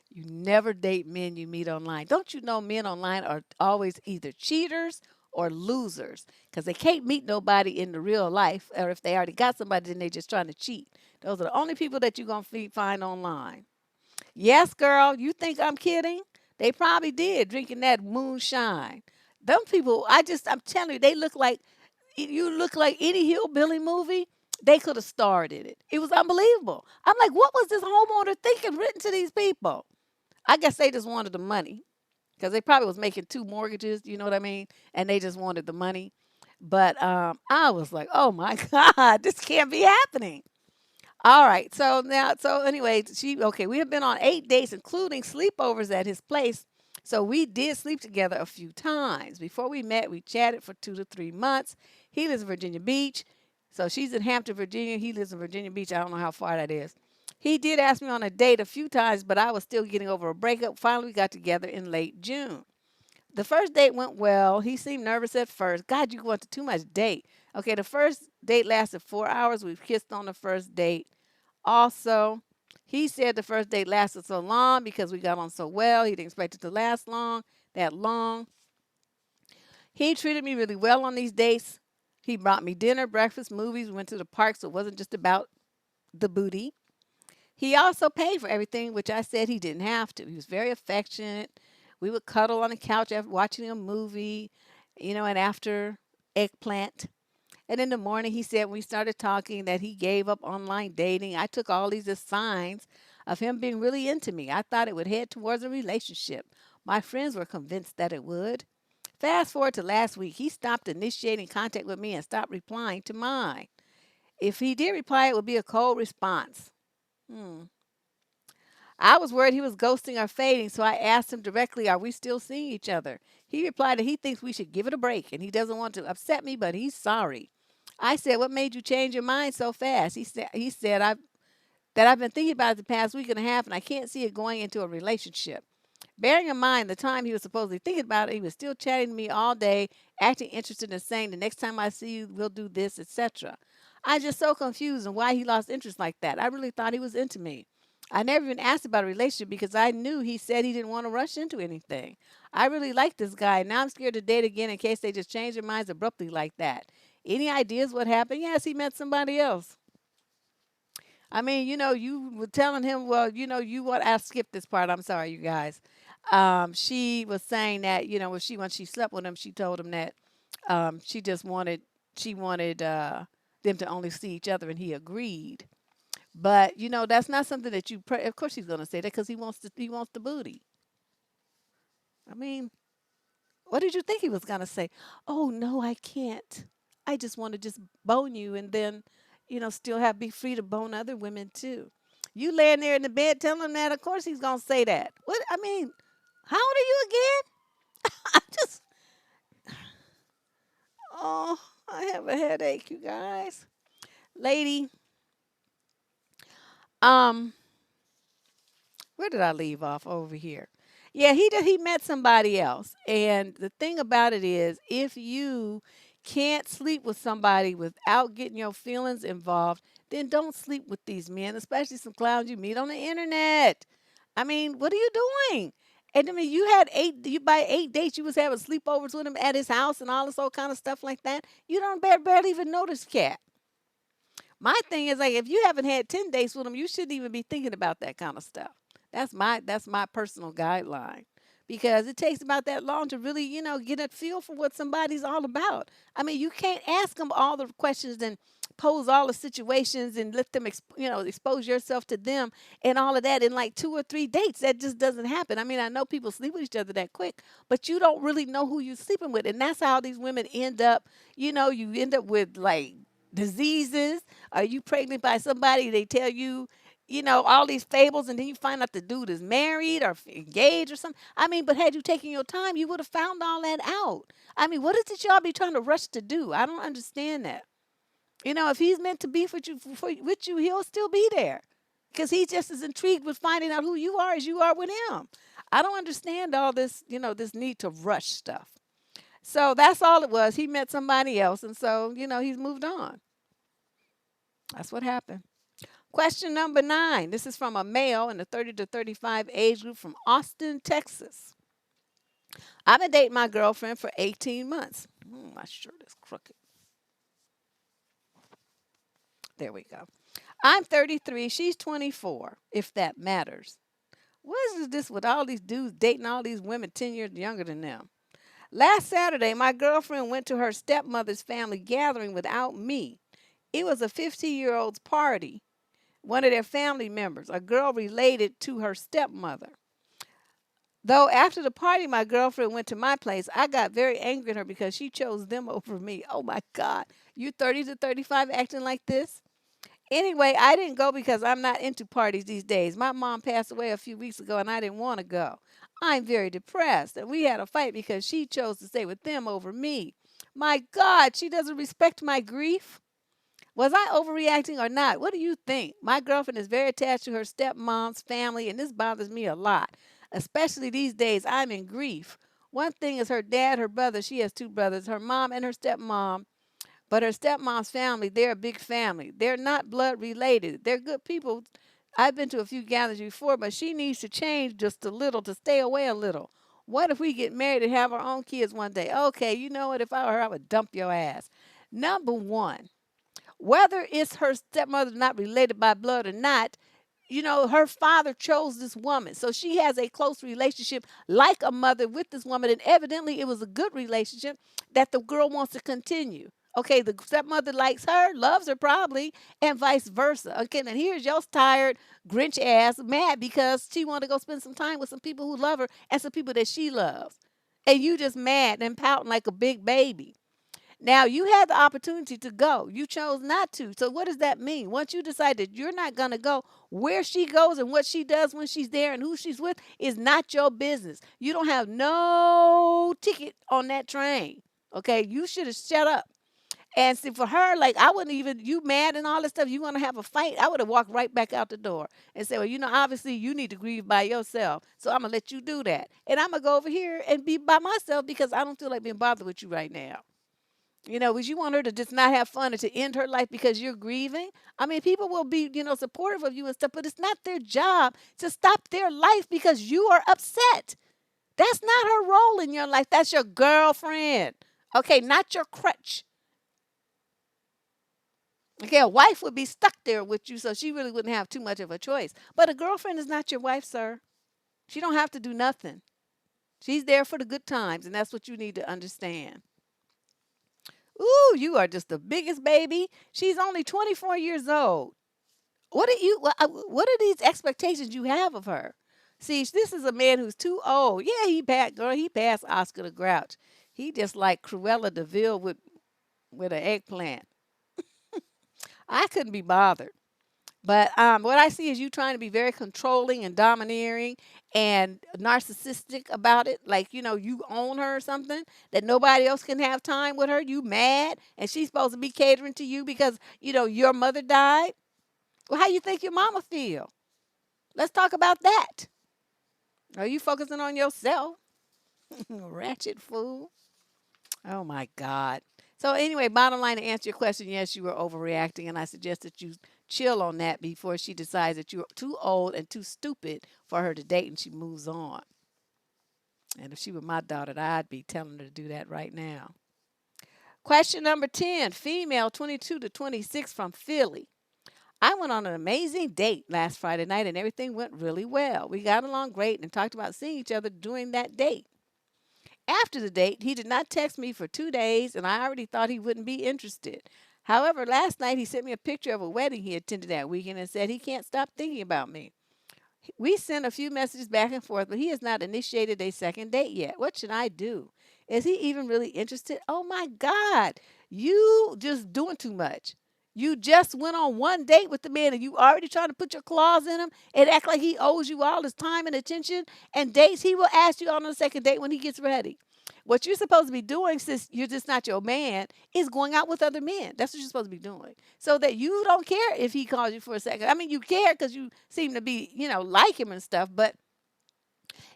You never date men you meet online. Don't you know men online are always either cheaters or losers because they can't meet nobody in the real life, or if they already got somebody, then they're just trying to cheat. Those are the only people that you're going to find online. Yes, girl, you think I'm kidding? They probably did drinking that moonshine. Them people, I'm telling you, they look like you look like any hillbilly movie. They could have starred in it. It was unbelievable. I'm like, what was this homeowner thinking written to these people? I guess they just wanted the money because they probably was making 2 mortgages. You know what I mean? And they just wanted the money. But I was like, oh my God, this can't be happening. All right. So anyway, we have been on 8 dates, including sleepovers at his place. So we did sleep together a few times. Before we met, we chatted for 2 to 3 months. He lives in Virginia Beach. So she's in Hampton, Virginia. He lives in Virginia Beach. I don't know how far that is. He did ask me on a date a few times, but I was still getting over a breakup. Finally, we got together in late June. The first date went well. He seemed nervous at first. God, you went to too much date. Okay, the first date lasted 4 hours. We kissed on the first date. Also, he said the first date lasted so long because we got on so well. He didn't expect it to last that long. He treated me really well on these dates. He brought me dinner, breakfast, movies. We went to the park, so it wasn't just about the booty. He also paid for everything, which I said he didn't have to. He was very affectionate. We would cuddle on the couch after watching a movie, and after eggplant. And in the morning, he said when we started talking that he gave up online dating. I took all these as signs of him being really into me. I thought it would head towards a relationship. My friends were convinced that it would. Fast forward to last week, he stopped initiating contact with me and stopped replying to mine. If he did reply, it would be a cold response. Hmm. I was worried he was ghosting or fading, so I asked him directly, are we still seeing each other? He replied that he thinks we should give it a break and he doesn't want to upset me, but he's sorry. I said, what made you change your mind so fast? He said that I've been thinking about it the past week and a half and I can't see it going into a relationship. Bearing in mind the time he was supposedly thinking about it, he was still chatting to me all day, acting interested and saying the next time I see you, we'll do this, etc. I just so confused and why he lost interest like that. I really thought he was into me. I never even asked about a relationship because I knew he said he didn't want to rush into anything. I really like this guy. Now I'm scared to date again in case they just change their minds abruptly like that. Any ideas what happened? Yes, he met somebody else. I mean, you were telling him, well, you want. I skipped this part. I'm sorry, you guys. She was saying that, when she slept with him, she told him that she just wanted them to only see each other, and he agreed. But that's not something that you. Of course, he's gonna say that because he wants the booty. I mean, what did you think he was gonna say? Oh no, I can't. I just want to just bone you, and then, still have be free to bone other women too. You laying there in the bed telling him that. Of course, he's gonna say that. What? I mean, how old are you again? I just. Oh, I have a headache, you guys. Lady, um, where did I leave off over here? Yeah, he met somebody else. And the thing about it is, if you can't sleep with somebody without getting your feelings involved, then don't sleep with these men, especially some clowns you meet on the internet. I mean, what are you doing? And I mean, you by 8 dates, you was having sleepovers with him at his house and all this old kind of stuff like that. You don't barely even notice cat. My thing is like if you haven't had 10 dates with them, you shouldn't even be thinking about that kind of stuff. That's my personal guideline. Because it takes about that long to really, get a feel for what somebody's all about. I mean, you can't ask them all the questions and pose all the situations and let them, expose yourself to them and all of that in like 2 or 3 dates. That just doesn't happen. I mean, I know people sleep with each other that quick, but you don't really know who you're sleeping with. And that's how these women end up, you end up with like diseases. Are you pregnant by somebody? They tell you, all these fables, and then you find out the dude is married or engaged or something. I mean, but had you taken your time, you would have found all that out. I mean, what is it y'all be trying to rush to do? I don't understand that. If he's meant to be with you, he'll still be there because he's just as intrigued with finding out who you are as you are with him. I don't understand all this, this need to rush stuff. So that's all it was. He met somebody else, and so, he's moved on. That's what happened. Question number 9. This is from a male in the 30 to 35 age group from Austin, Texas. I've been dating my girlfriend for 18 months. My shirt is crooked. There we go. I'm 33. She's 24, if that matters. What is this with all these dudes dating all these women 10 years younger than them? Last Saturday, my girlfriend went to her stepmother's family gathering without me. It was a 50-year-old's party. One of their family members, a girl related to her stepmother. Though after the party, my girlfriend went to my place, I got very angry at her because she chose them over me. Oh my God. You 30 to 35 acting like this? Anyway, I didn't go because I'm not into parties these days. My mom passed away a few weeks ago and I didn't want to go. I'm very depressed. And we had a fight because she chose to stay with them over me. My God, she doesn't respect my grief. Was I overreacting or not? What do you think? My girlfriend is very attached to her stepmom's family, and this bothers me a lot. Especially these days, I'm in grief. One thing is her dad, her brother, she has two brothers, her mom and her stepmom. But her stepmom's family, they're a big family. They're not blood related. They're good people. I've been to a few gatherings before, but she needs to change just a little to stay away a little. What if we get married and have our own kids one day? Okay, you know what? If I were her, I would dump your ass. Number one, whether it's her stepmother not related by blood or not, her father chose this woman. So she has a close relationship like a mother with this woman. And evidently it was a good relationship that the girl wants to continue. Okay, the stepmother likes her, loves her probably, and vice versa. Okay, and here's your tired, Grinch ass mad because she wanted to go spend some time with some people who love her and some people that she loves. And you just mad and pouting like a big baby. Now you had the opportunity to go. You chose not to. So what does that mean? Once you decide that you're not going to go, where she goes and what she does when she's there and who she's with is not your business. You don't have no ticket on that train. Okay, you should have shut up. And see, for her, like I wouldn't even you mad and all this stuff. You want to have a fight? I would have walked right back out the door and said, "Well, obviously you need to grieve by yourself. So I'm gonna let you do that, and I'm gonna go over here and be by myself because I don't feel like being bothered with you right now." Would you want her to just not have fun or to end her life because you're grieving? I mean, people will be, supportive of you and stuff, but it's not their job to stop their life because you are upset. That's not her role in your life. That's your girlfriend. Okay, not your crutch. Okay, a wife would be stuck there with you, so she really wouldn't have too much of a choice. But a girlfriend is not your wife, sir. She don't have to do nothing. She's there for the good times, and that's what you need to understand. Ooh, you are just the biggest baby. She's only 24 years old. What are these expectations you have of her? See, this is a man who's too old. Yeah, he passed Oscar the Grouch. He just like Cruella de Vil with an eggplant. I couldn't be bothered. But what I see is you trying to be very controlling and domineering and narcissistic about it. Like, you own her or something, that nobody else can have time with her. You mad, and she's supposed to be catering to you because, your mother died. Well, how you think your mama feel? Let's talk about that. Are you focusing on yourself? Ratchet fool. Oh my God. So anyway, bottom line, to answer your question, yes, you were overreacting, and I suggest that you chill on that before she decides that you're too old and too stupid for her to date and she moves on. And if she were my daughter, I'd be telling her to do that right now. Question number 10, female 22 to 26 from Philly. I went on an amazing date last Friday night and everything went really well. We got along great and talked about seeing each other during that date. After the date, he did not text me for 2 days, and I already thought he wouldn't be interested. However, last night he sent me a picture of a wedding he attended that weekend and said he can't stop thinking about me. We sent a few messages back and forth, but he has not initiated a second date yet. What should I do? Is he even really interested? Oh my God, you just doing too much. You just went on one date with the man and you already trying to put your claws in him and act like he owes you all his time and attention and dates. He will ask you on a second date when he gets ready. What you're supposed to be doing, since you're just not your man, is going out with other men. That's what you're supposed to be doing. So that you don't care if he calls you for a second. I mean, you care because you seem to be, like him and stuff, but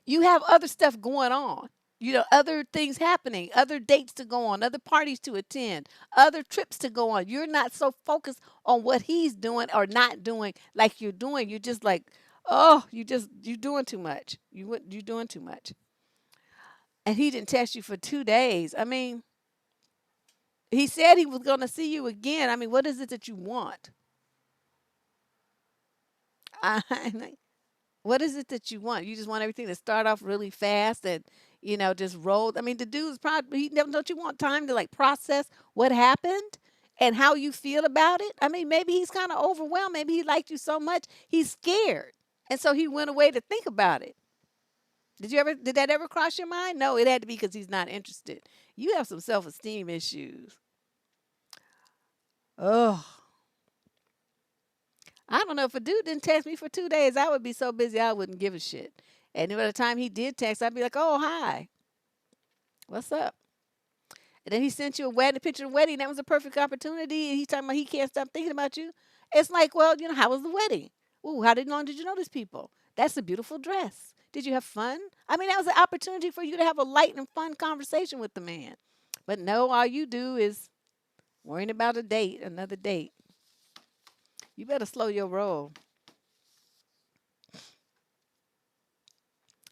you have other stuff going on. Other things happening, other dates to go on, other parties to attend, other trips to go on. You're not so focused on what he's doing or not doing like you're doing. You're just like, oh, you're doing too much. You're doing too much. And he didn't text you for 2 days. I mean, he said he was going to see you again. I mean, what is it that you want? I, what is it that you want? You just want everything to start off really fast and, just roll. I mean, the dude's probably, don't you want time to like process what happened and how you feel about it? I mean, maybe he's kind of overwhelmed. Maybe he liked you so much, he's scared. And so he went away to think about it. Did that ever cross your mind? No, it had to be because he's not interested. You have some self-esteem issues. Oh, I don't know. If a dude didn't text me for 2 days, I would be so busy I wouldn't give a shit. And by the time he did text, I'd be like, "Oh, hi, what's up?" And then he sent you a wedding picture of the wedding. That was a perfect opportunity. And he's talking about he can't stop thinking about you. It's like, well, how was the wedding? Ooh, how long did you know these people? That's a beautiful dress. Did you have fun? I mean, that was an opportunity for you to have a light and fun conversation with the man. But no, all you do is worrying about a date, another date. You better slow your roll.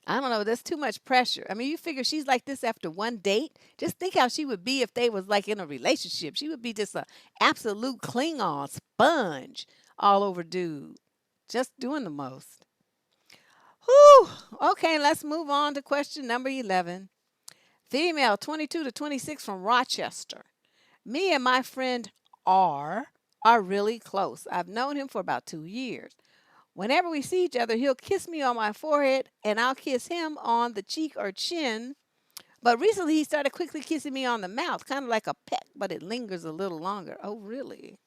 I don't know. There's too much pressure. I mean, you figure she's like this after one date. Just think how she would be if they was like in a relationship. She would be just a absolute Klingon sponge all over dude, just doing the most. Whew. Okay, let's move on to question number 11. Female 22 to 26 from Rochester. Me and my friend R are really close. I've known him for about 2 years. Whenever we see each other, he'll kiss me on my forehead and I'll kiss him on the cheek or chin. But recently he started quickly kissing me on the mouth, kind of like a peck, but it lingers a little longer. Oh, really?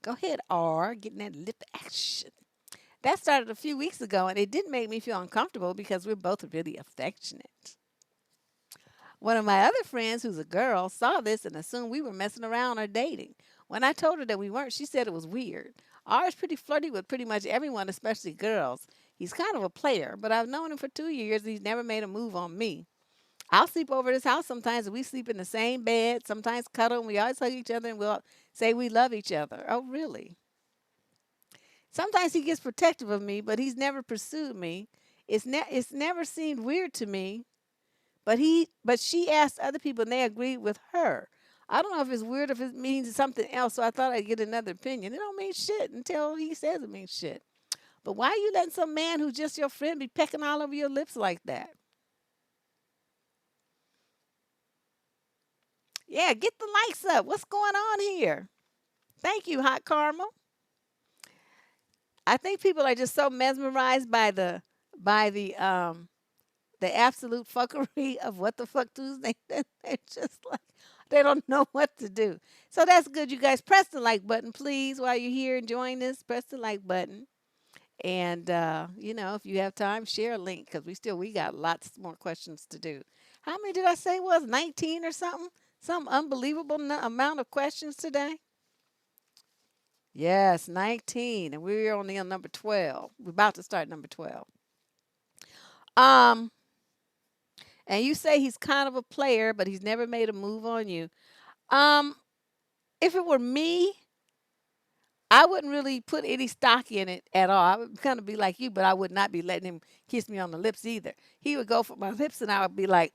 Go ahead, R, getting that lip action. That started a few weeks ago and it did make me feel uncomfortable because we're both really affectionate. One of my other friends, who's a girl, saw this and assumed we were messing around or dating. When I told her that we weren't, she said it was weird. R is pretty flirty with pretty much everyone, especially girls. He's kind of a player, but I've known him for 2 years and he's never made a move on me. I'll sleep over at his house sometimes, and we sleep in the same bed. Sometimes cuddle, and we always hug each other, and we'll say we love each other. Oh, really? Sometimes he gets protective of me, but he's never pursued me. It's never seemed weird to me. But she asked other people, and they agreed with her. I don't know if it's weird, if it means something else. So I thought I'd get another opinion. It don't mean shit until he says it means shit. But why are you letting some man who's just your friend be pecking all over your lips like that? Yeah, get the likes up. What's going on here? Thank you, Hot Karma. I think people are just so mesmerized by the absolute fuckery of what the fuck Tuesday. That they're just like they don't know what to do. So that's good. You guys press the like button, please, while you're here enjoying this. Press the like button. And if you have time, share a link because we got lots more questions to do. How many did I say it was? 19 or something? Some unbelievable amount of questions today. Yes, 19, and we're only on number 12. We're about to start number 12. Um, and you say he's kind of a player, but he's never made a move on you. Um, if it were me, I wouldn't really put any stock in it at all. I would kind of be like you, but I would not be letting him kiss me on the lips either. He would go for my lips, and I would be like,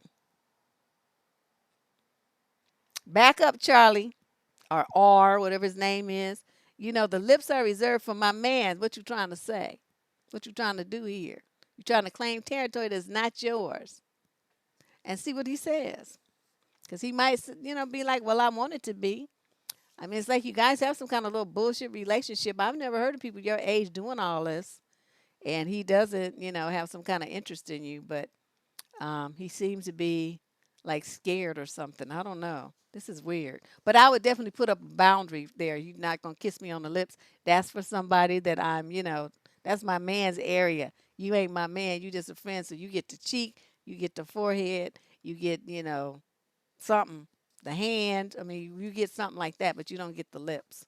"Back up, Charlie," or R, whatever his name is. The lips are reserved for my man. What you trying to say? What you trying to do here? You trying to claim territory that's not yours? And see what he says. Because he might, be like, well, I want it to be. I mean, it's like you guys have some kind of little bullshit relationship. I've never heard of people your age doing all this. And he doesn't, have some kind of interest in you. But he seems to be like scared or something. I don't know. This is weird. But I would definitely put up a boundary there. You're not going to kiss me on the lips. That's for somebody that that's my man's area. You ain't my man. You just a friend. So you get the cheek, you get the forehead, you get, something, the hand. I mean, you get something like that, but you don't get the lips.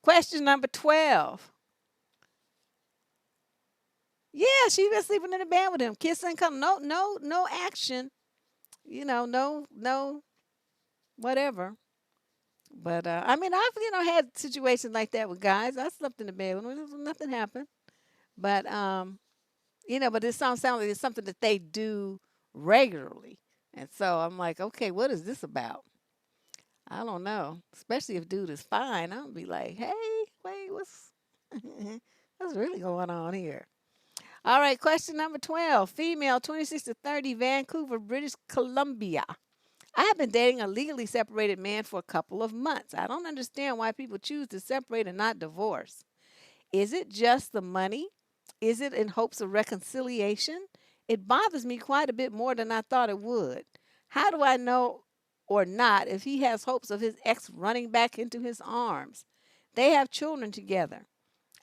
Question number 12. Yeah, she been sleeping in the bed with him, kissing, come, no action, no, whatever. But I mean, I've had situations like that with guys. I slept in the bed with them, nothing happened. But but this sounds like it's something that they do regularly, and so I'm like, okay, what is this about? I don't know. Especially if dude is fine, I'll be like, hey, wait, what's really going on here? All right, question number 12. Female, 26 to 30, Vancouver, British Columbia. I have been dating a legally separated man for a couple of months. I don't understand why people choose to separate and not divorce. Is it just the money? Is it in hopes of reconciliation? It bothers me quite a bit more than I thought it would. How do I know or not if he has hopes of his ex running back into his arms? They have children together.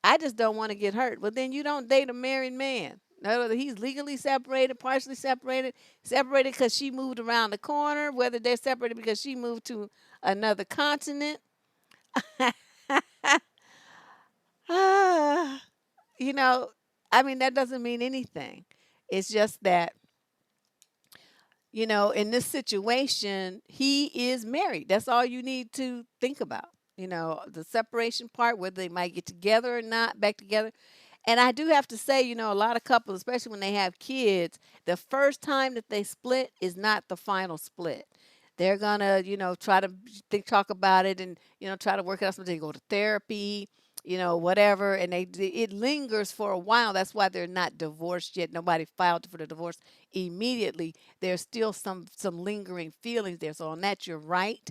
I just don't want to get hurt. Well, then you don't date a married man. Whether he's legally separated, partially separated, separated because she moved around the corner, whether they're separated because she moved to another continent. Ah, you know, I mean, that doesn't mean anything. It's just that, in this situation, he is married. That's all you need to think about. The separation part, whether they might get together or not, back together. And I do have to say, a lot of couples, especially when they have kids, the first time that they split is not the final split. They're gonna, try to talk about it and, try to work it out. So they go to therapy, whatever, and it lingers for a while. That's why they're not divorced yet. Nobody filed for the divorce immediately. There's still some lingering feelings there. So on that, you're right.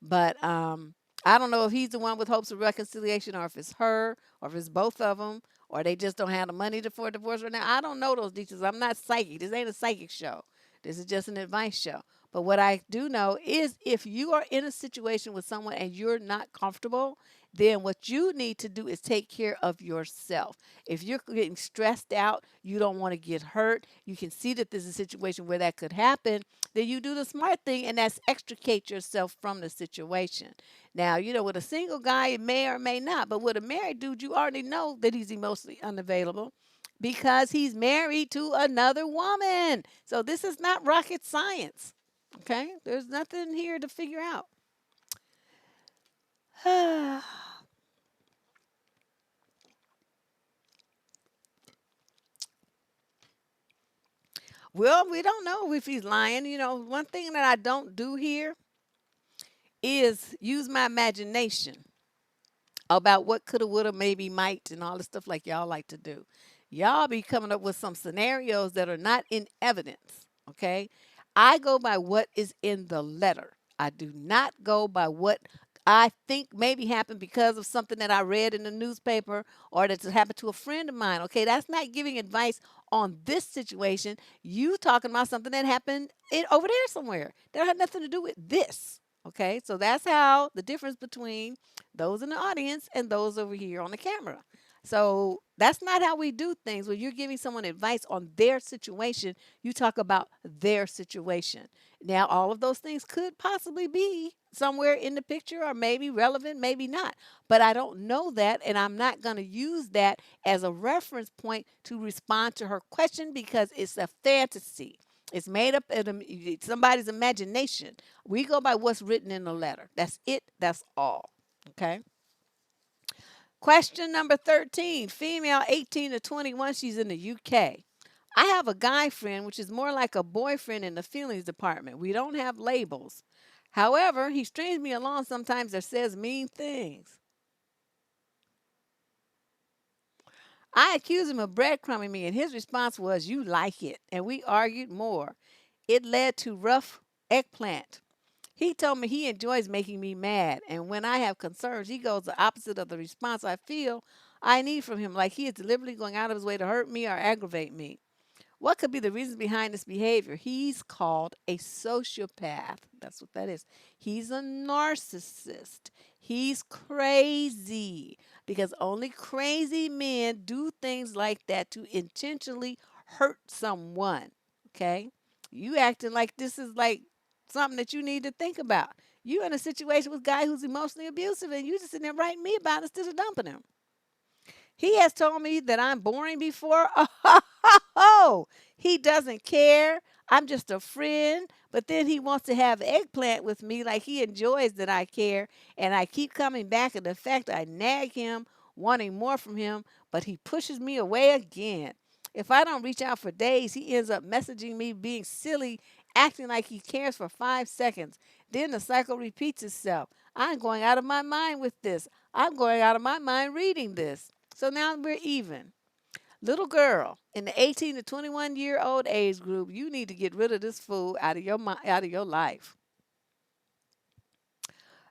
But I don't know if he's the one with hopes of reconciliation, or if it's her, or if it's both of them, or they just don't have the money for a divorce right now. I don't know those details. I'm not psychic. This ain't a psychic show. This is just an advice show. But what I do know is if you are in a situation with someone and you're not comfortable, then what you need to do is take care of yourself. If you're getting stressed out, you don't want to get hurt, you can see that there's a situation where that could happen, then you do the smart thing, and that's extricate yourself from the situation. Now, with a single guy, it may or may not, but with a married dude, you already know that he's emotionally unavailable because he's married to another woman. So this is not rocket science. Okay? There's nothing here to figure out. Well, we don't know if he's lying. One thing that I don't do here is use my imagination about what coulda, woulda, maybe, might, and all the stuff like y'all like to do. Y'all be coming up with some scenarios that are not in evidence. Okay. I go by what is in the letter. I do not go by what I think maybe happened because of something that I read in the newspaper or that happened to a friend of mine. Okay. That's not giving advice on this situation. You talking about something that happened over there somewhere that had nothing to do with this. Okay. So that's how the difference between those in the audience and those over here on the camera. So that's not how we do things. When you're giving someone advice on their situation, you talk about their situation. Now, all of those things could possibly be somewhere in the picture or maybe relevant, maybe not. But I don't know that, and I'm not going to use that as a reference point to respond to her question because it's a fantasy. It's made up in somebody's imagination. We go by what's written in the letter. That's it. That's all. Okay. Question number 13. Female 18 to 21. She's in the UK. I have a guy friend, which is more like a boyfriend in the feelings department. We don't have labels. However, he strings me along sometimes that says mean things. I accused him of breadcrumbing me, and his response was, "You like it." And we argued more. It led to rough eggplant. He told me he enjoys making me mad, and when I have concerns, he goes the opposite of the response I feel I need from him, like he is deliberately going out of his way to hurt me or aggravate me. What could be the reasons behind this behavior? He's called a sociopath. That's what that is. He's a narcissist. He's crazy because only crazy men do things like that to intentionally hurt someone. Okay? You acting like this is like something that you need to think about. You in a situation with a guy who's emotionally abusive and you just sitting there writing me about it instead of dumping him. He has told me that I'm boring before. Oh, he doesn't care. I'm just a friend. But then he wants to have eggplant with me like he enjoys that I care. And I keep coming back and the fact I nag him, wanting more from him, but he pushes me away again. If I don't reach out for days, he ends up messaging me being silly, acting like he cares for 5 seconds. Then the cycle repeats itself. I'm going out of my mind with this. I'm going out of my mind reading this. So now we're even. Little girl in the 18 to 21-year-old age group, you need to get rid of this fool out of your out of your life.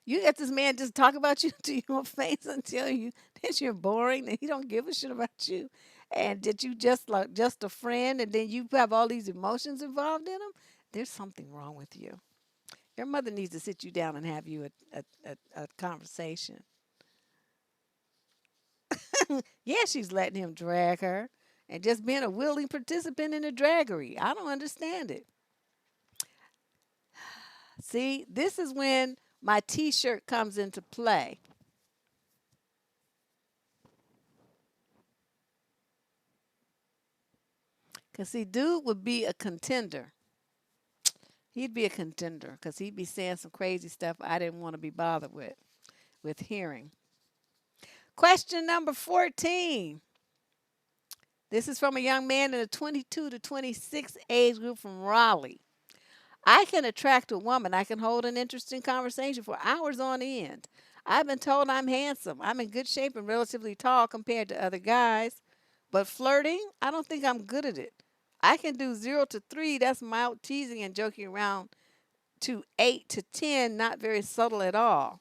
You let this man just talk about you to your face and tell you that you're boring and he don't give a shit about you, and that you just like just a friend, and then you have all these emotions involved in him. There's something wrong with you. Your mother needs to sit you down and have you a conversation. Yeah, she's letting him drag her and just being a willing participant in the draggery. I don't understand it. See, this is when my t-shirt comes into play. Because, see, dude would be a contender. He'd be a contender because he'd be saying some crazy stuff I didn't want to be bothered with hearing. Question number 14. This is from a young man in the 22 to 26 age group from Raleigh. I can attract a woman. I can hold an interesting conversation for hours on end. I've been told I'm handsome. I'm in good shape and relatively tall compared to other guys. But flirting, I don't think I'm good at it. I can do 0 to 3, that's mild teasing and joking around, to 8 to 10, not very subtle at all.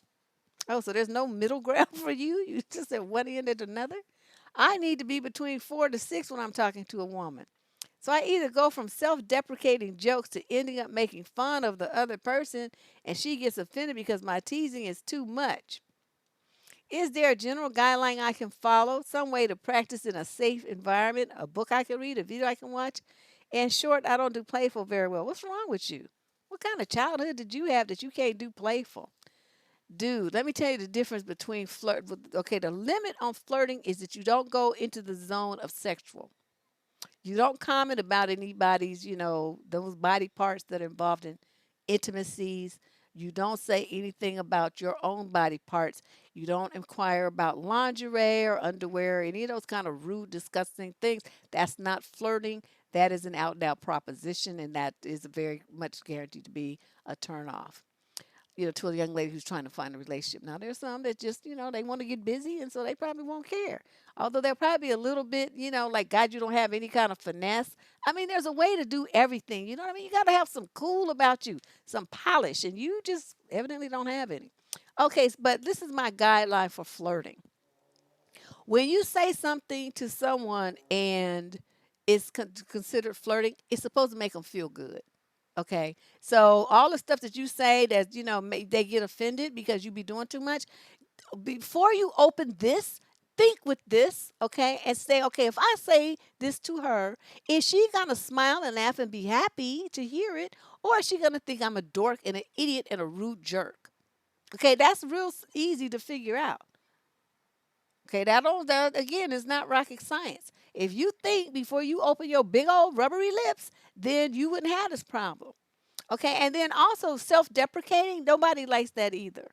Oh, so there's no middle ground for you? You just at one end and another? I need to be between 4 to 6 when I'm talking to a woman. So I either go from self deprecating jokes to ending up making fun of the other person, and she gets offended because my teasing is too much. Is there a general guideline I can follow? Some way to practice in a safe environment? A book I can read? A video I can watch? In short, I don't do playful very well. What's wrong with you? What kind of childhood did you have that you can't do playful? Dude, let me tell you the difference between flirt. Okay, the limit on flirting is that you don't go into the zone of sexual. You don't comment about anybody's, those body parts that are involved in intimacies. You don't say anything about your own body parts. You don't inquire about lingerie or underwear, any of those kind of rude, disgusting things. That's not flirting. That is an out and out proposition, and that is very much guaranteed to be a turn off, to a young lady who's trying to find a relationship. Now, there's some that just, they want to get busy, and so they probably won't care. Although they'll probably be a little bit, like, God, you don't have any kind of finesse. I mean, there's a way to do everything. You know what I mean? You got to have some cool about you, some polish, and you just evidently don't have any. Okay, but this is my guideline for flirting. When you say something to someone and it's considered flirting, it's supposed to make them feel good. Okay. So all the stuff that you say that, they get offended because you be doing too much, before you open this, think with this, okay, and say, okay, if I say this to her, is she gonna smile and laugh and be happy to hear it, or is she gonna think I'm a dork and an idiot and a rude jerk? Okay, that's real easy to figure out. Okay, that again is not rocket science. If you think before you open your big old rubbery lips, then you wouldn't have this problem. Okay, and then also self-deprecating, nobody likes that either.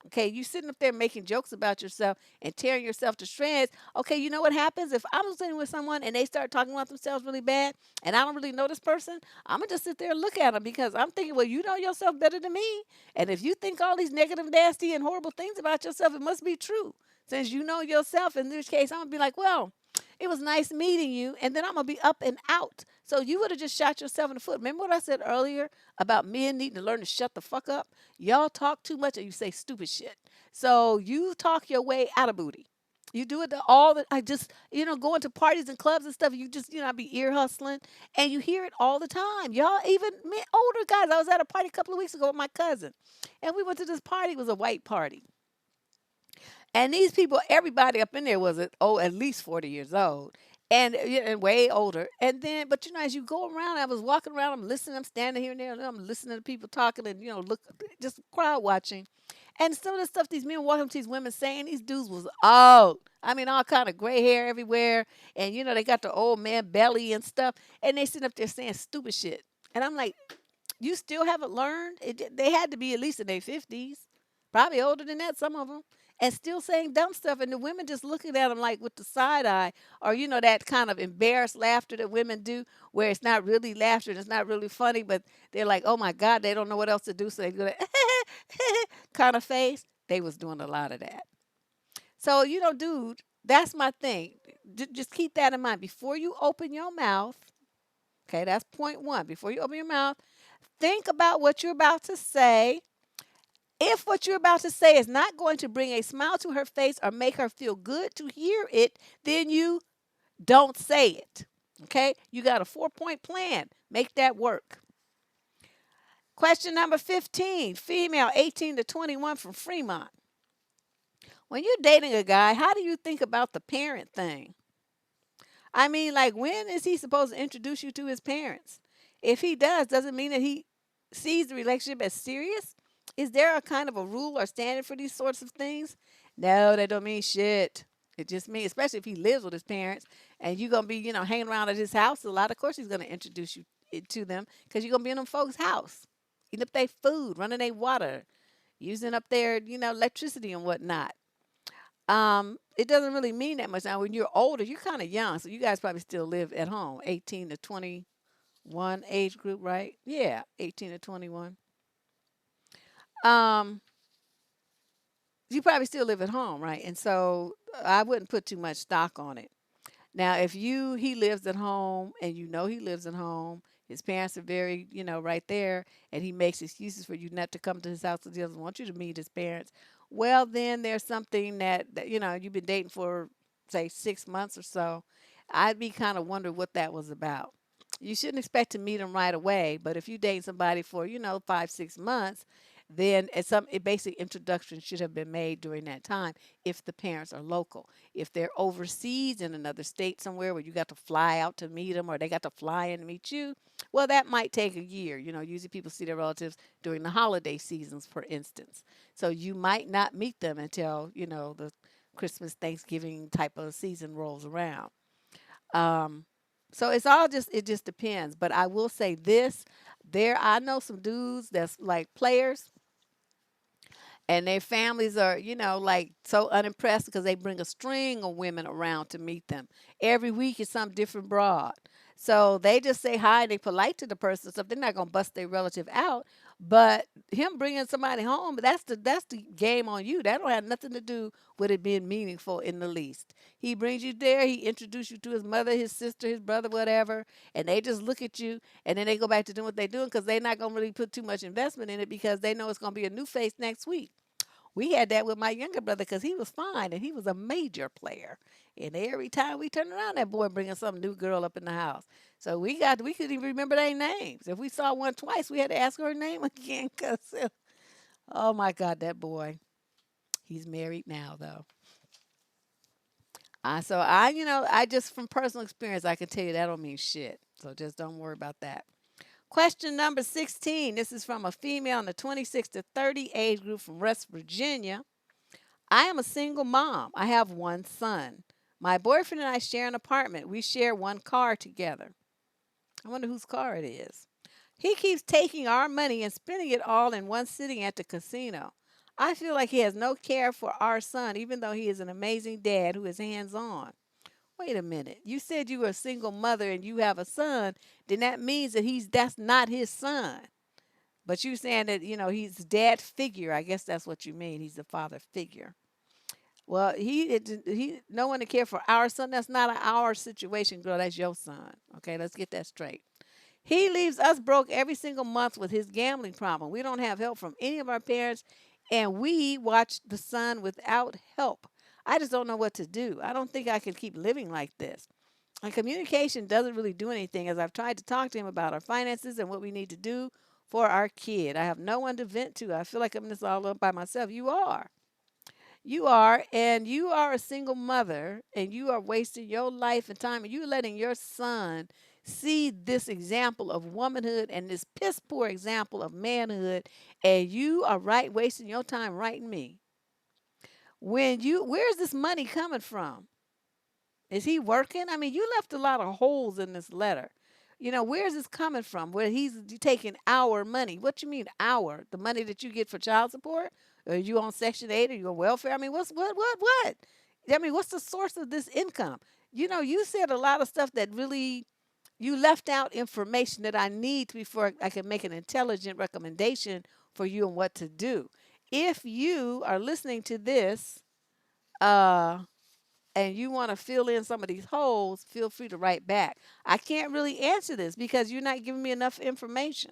Okay, you sitting up there making jokes about yourself and tearing yourself to shreds. Okay, you know what happens if I'm sitting with someone and they start talking about themselves really bad, and I don't really know this person? I'm gonna just sit there and look at them because I'm thinking, well, you know yourself better than me, and if you think all these negative, nasty, and horrible things about yourself, it must be true. Since you know yourself, in this case, I'm gonna be like, well, it was nice meeting you, and then I'm gonna be up and out. So you would have just shot yourself in the foot. Remember what I said earlier about men needing to learn to shut the fuck up? Y'all talk too much and you say stupid shit. So you talk your way out of booty. You do it to all the, I just, going to parties and clubs and stuff. You just, I be ear hustling and you hear it all the time. Y'all, even me, older guys. I was at a party a couple of weeks ago with my cousin and we went to this party. It was a white party. And these people, everybody up in there was at least 40 years old and, and way older. And then, but as you go around, I was walking around, I'm listening, I'm standing here and there, and I'm listening to people talking and, look, just crowd watching. And some of the stuff these men walking up to these women saying, these dudes was out. I mean, all kind of gray hair everywhere. And, they got the old man belly and stuff. And they sitting up there saying stupid shit. And I'm like, you still haven't learned? They had to be at least in their 50s, probably older than that, some of them, and still saying dumb stuff. And the women just looking at them like with the side eye, or, that kind of embarrassed laughter that women do, where it's not really laughter and it's not really funny, but they're like, oh my God, they don't know what else to do. So they do that kind of face. They was doing a lot of that. So, dude, that's my thing. Just keep that in mind. Before you open your mouth, okay, that's point one. Before you open your mouth, think about what you're about to say. If what you're about to say is not going to bring a smile to her face or make her feel good to hear it, then you don't say it. Okay? You got a 4-point plan. Make that work. Question number 15, female 18 to 21 from Fremont. When you're dating a guy, how do you think about the parent thing? I mean, like, when is he supposed to introduce you to his parents? If he doesn't mean that he sees the relationship as serious. Is there a kind of a rule or standard for these sorts of things? No, that don't mean shit. It just means, especially if he lives with his parents and you're gonna be, hanging around at his house a lot. Of course, he's gonna introduce you to them because you're gonna be in them folks' house, eating up their food, running their water, using up their, electricity and whatnot. It doesn't really mean that much. Now, when you're older, you're kind of young, so you guys probably still live at home, 18 to 21 age group, right? Yeah, 18 to 21. Um, you probably still live at home, right? And so I wouldn't put too much stock on it. Now, if he lives at home and he lives at home, his parents are very, right there, and he makes excuses for you not to come to his house because he doesn't want you to meet his parents. Well, then there's something that you've been dating for, say, 6 months or so. I'd be kind of wondering what that was about. You shouldn't expect to meet him right away, but if you date somebody for, 5, 6 months, then a basic introduction should have been made during that time if the parents are local. If they're overseas in another state somewhere where you got to fly out to meet them or they got to fly in to meet you, well, that might take a year. Usually people see their relatives during the holiday seasons, for instance. So you might not meet them until, the Christmas, Thanksgiving type of season rolls around. Um, So it's all just it just depends. But I will say this: there I know some dudes that's like players and their families are, like so unimpressed because they bring a string of women around to meet them. Every week is some different broad. So they just say hi and they polite to the person and stuff. They're not gonna bust their relative out. But him bringing somebody home, that's the game on you. That don't have nothing to do with it being meaningful in the least. He brings you there. He introduces you to his mother, his sister, his brother, whatever, and they just look at you and then they go back to doing what they're doing because they're not gonna really put too much investment in it because they know it's gonna be a new face next week. We had that with my younger brother because he was fine and he was a major player. And every time we turned around, that boy bringing some new girl up in the house. So we couldn't even remember their names. If we saw one twice, we had to ask her name again. Cause oh my God, that boy, he's married now though. I just from personal experience, I can tell you that don't mean shit. So just don't worry about that. Question number 16. This is from a female in the 26 to 30 age group from West Virginia. I am a single mom. I have one son. My boyfriend and I share an apartment. We share one car together. I wonder whose car it is. He keeps taking our money and spending it all in one sitting at the casino. I feel like he has no care for our son, even though he is an amazing dad who is hands on. Wait a minute. You said you were a single mother and you have a son, then that means that that's not his son. But you saying that, he's dad figure. I guess that's what you mean. He's the father figure. Well, he no one to care for our son. That's not our situation, girl. That's your son. Okay, let's get that straight. He leaves us broke every single month with his gambling problem. We don't have help from any of our parents, and we watch the son without help. I just don't know what to do. I don't think I can keep living like this. And communication doesn't really do anything as I've tried to talk to him about our finances and what we need to do for our kid. I have no one to vent to. I feel like I'm just all up by myself. You are. You are, and you are a single mother, and you are wasting your life and time, and you're letting your son see this example of womanhood and this piss poor example of manhood, and you are right wasting your time writing me. Where's this money coming from? Is he working? I mean, you left a lot of holes in this letter. Where's this coming from? Where he's taking our money. What you mean our? The money that you get for child support? Are you on Section 8 or you on welfare? I mean, what? I mean, what's the source of this income? You said a lot of stuff that really you left out information that I need before I can make an intelligent recommendation for you on what to do. If you are listening to this, uh and you want to fill in some of these holes, feel free to write back. I can't really answer this because you're not giving me enough information.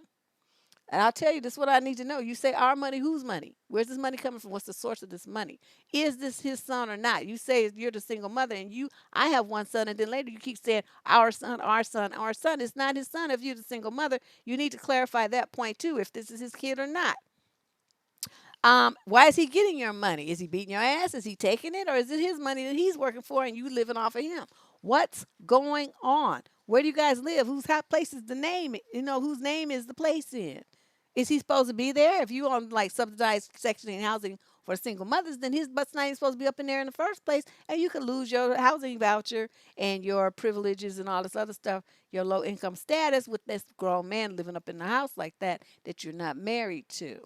And I'll tell you this is what I need to know. You say our money, whose money? Where's this money coming from? What's the source of this money? Is this his son or not? You say you're the single mother and I have one son, and then later you keep saying our son, our son, our son. It's not his son if you're the single mother. You need to clarify that point too, if this is his kid or not. Why is he getting your money? Is he beating your ass? Is he taking it? Or is it his money that he's working for and you living off of him? What's going on? Where do you guys live? Whose place is the name? Whose name is the place in? Is he supposed to be there? If you on like subsidized section in housing for single mothers, then his butt's not even supposed to be up in there in the first place, and you could lose your housing voucher and your privileges and all this other stuff, your low income status with this grown man living up in the house like that you're not married to.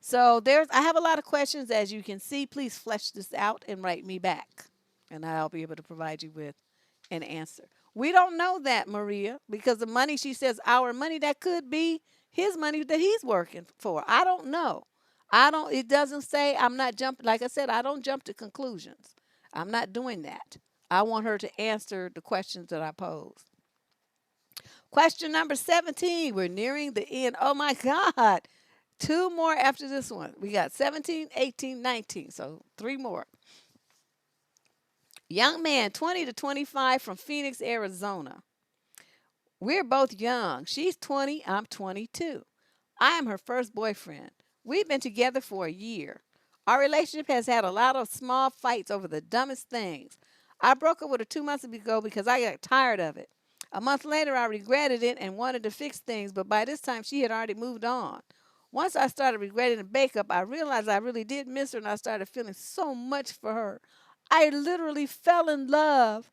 So I have a lot of questions. As you can see, please flesh this out and write me back, and I'll be able to provide you with an answer. We don't know that, Maria, because the money she says our money that could be his money that he's working for. I don't know. I don't. It doesn't say. I'm not jumping. Like I said, I don't jump to conclusions. I'm not doing that. I want her to answer the questions that I posed. Question number 17. We're nearing the end. Oh my God. Two more after this one. We got 17, 18, 19. So three more. Young man, 20 to 25 from Phoenix, Arizona. We're both young. She's 20, I'm 22. I am her first boyfriend. We've been together for a year. Our relationship has had a lot of small fights over the dumbest things. I broke up with her 2 months ago because I got tired of it. A month later, I regretted it and wanted to fix things, but by this time, she had already moved on. Once I started regretting the breakup, I realized I really did miss her and I started feeling so much for her. I literally fell in love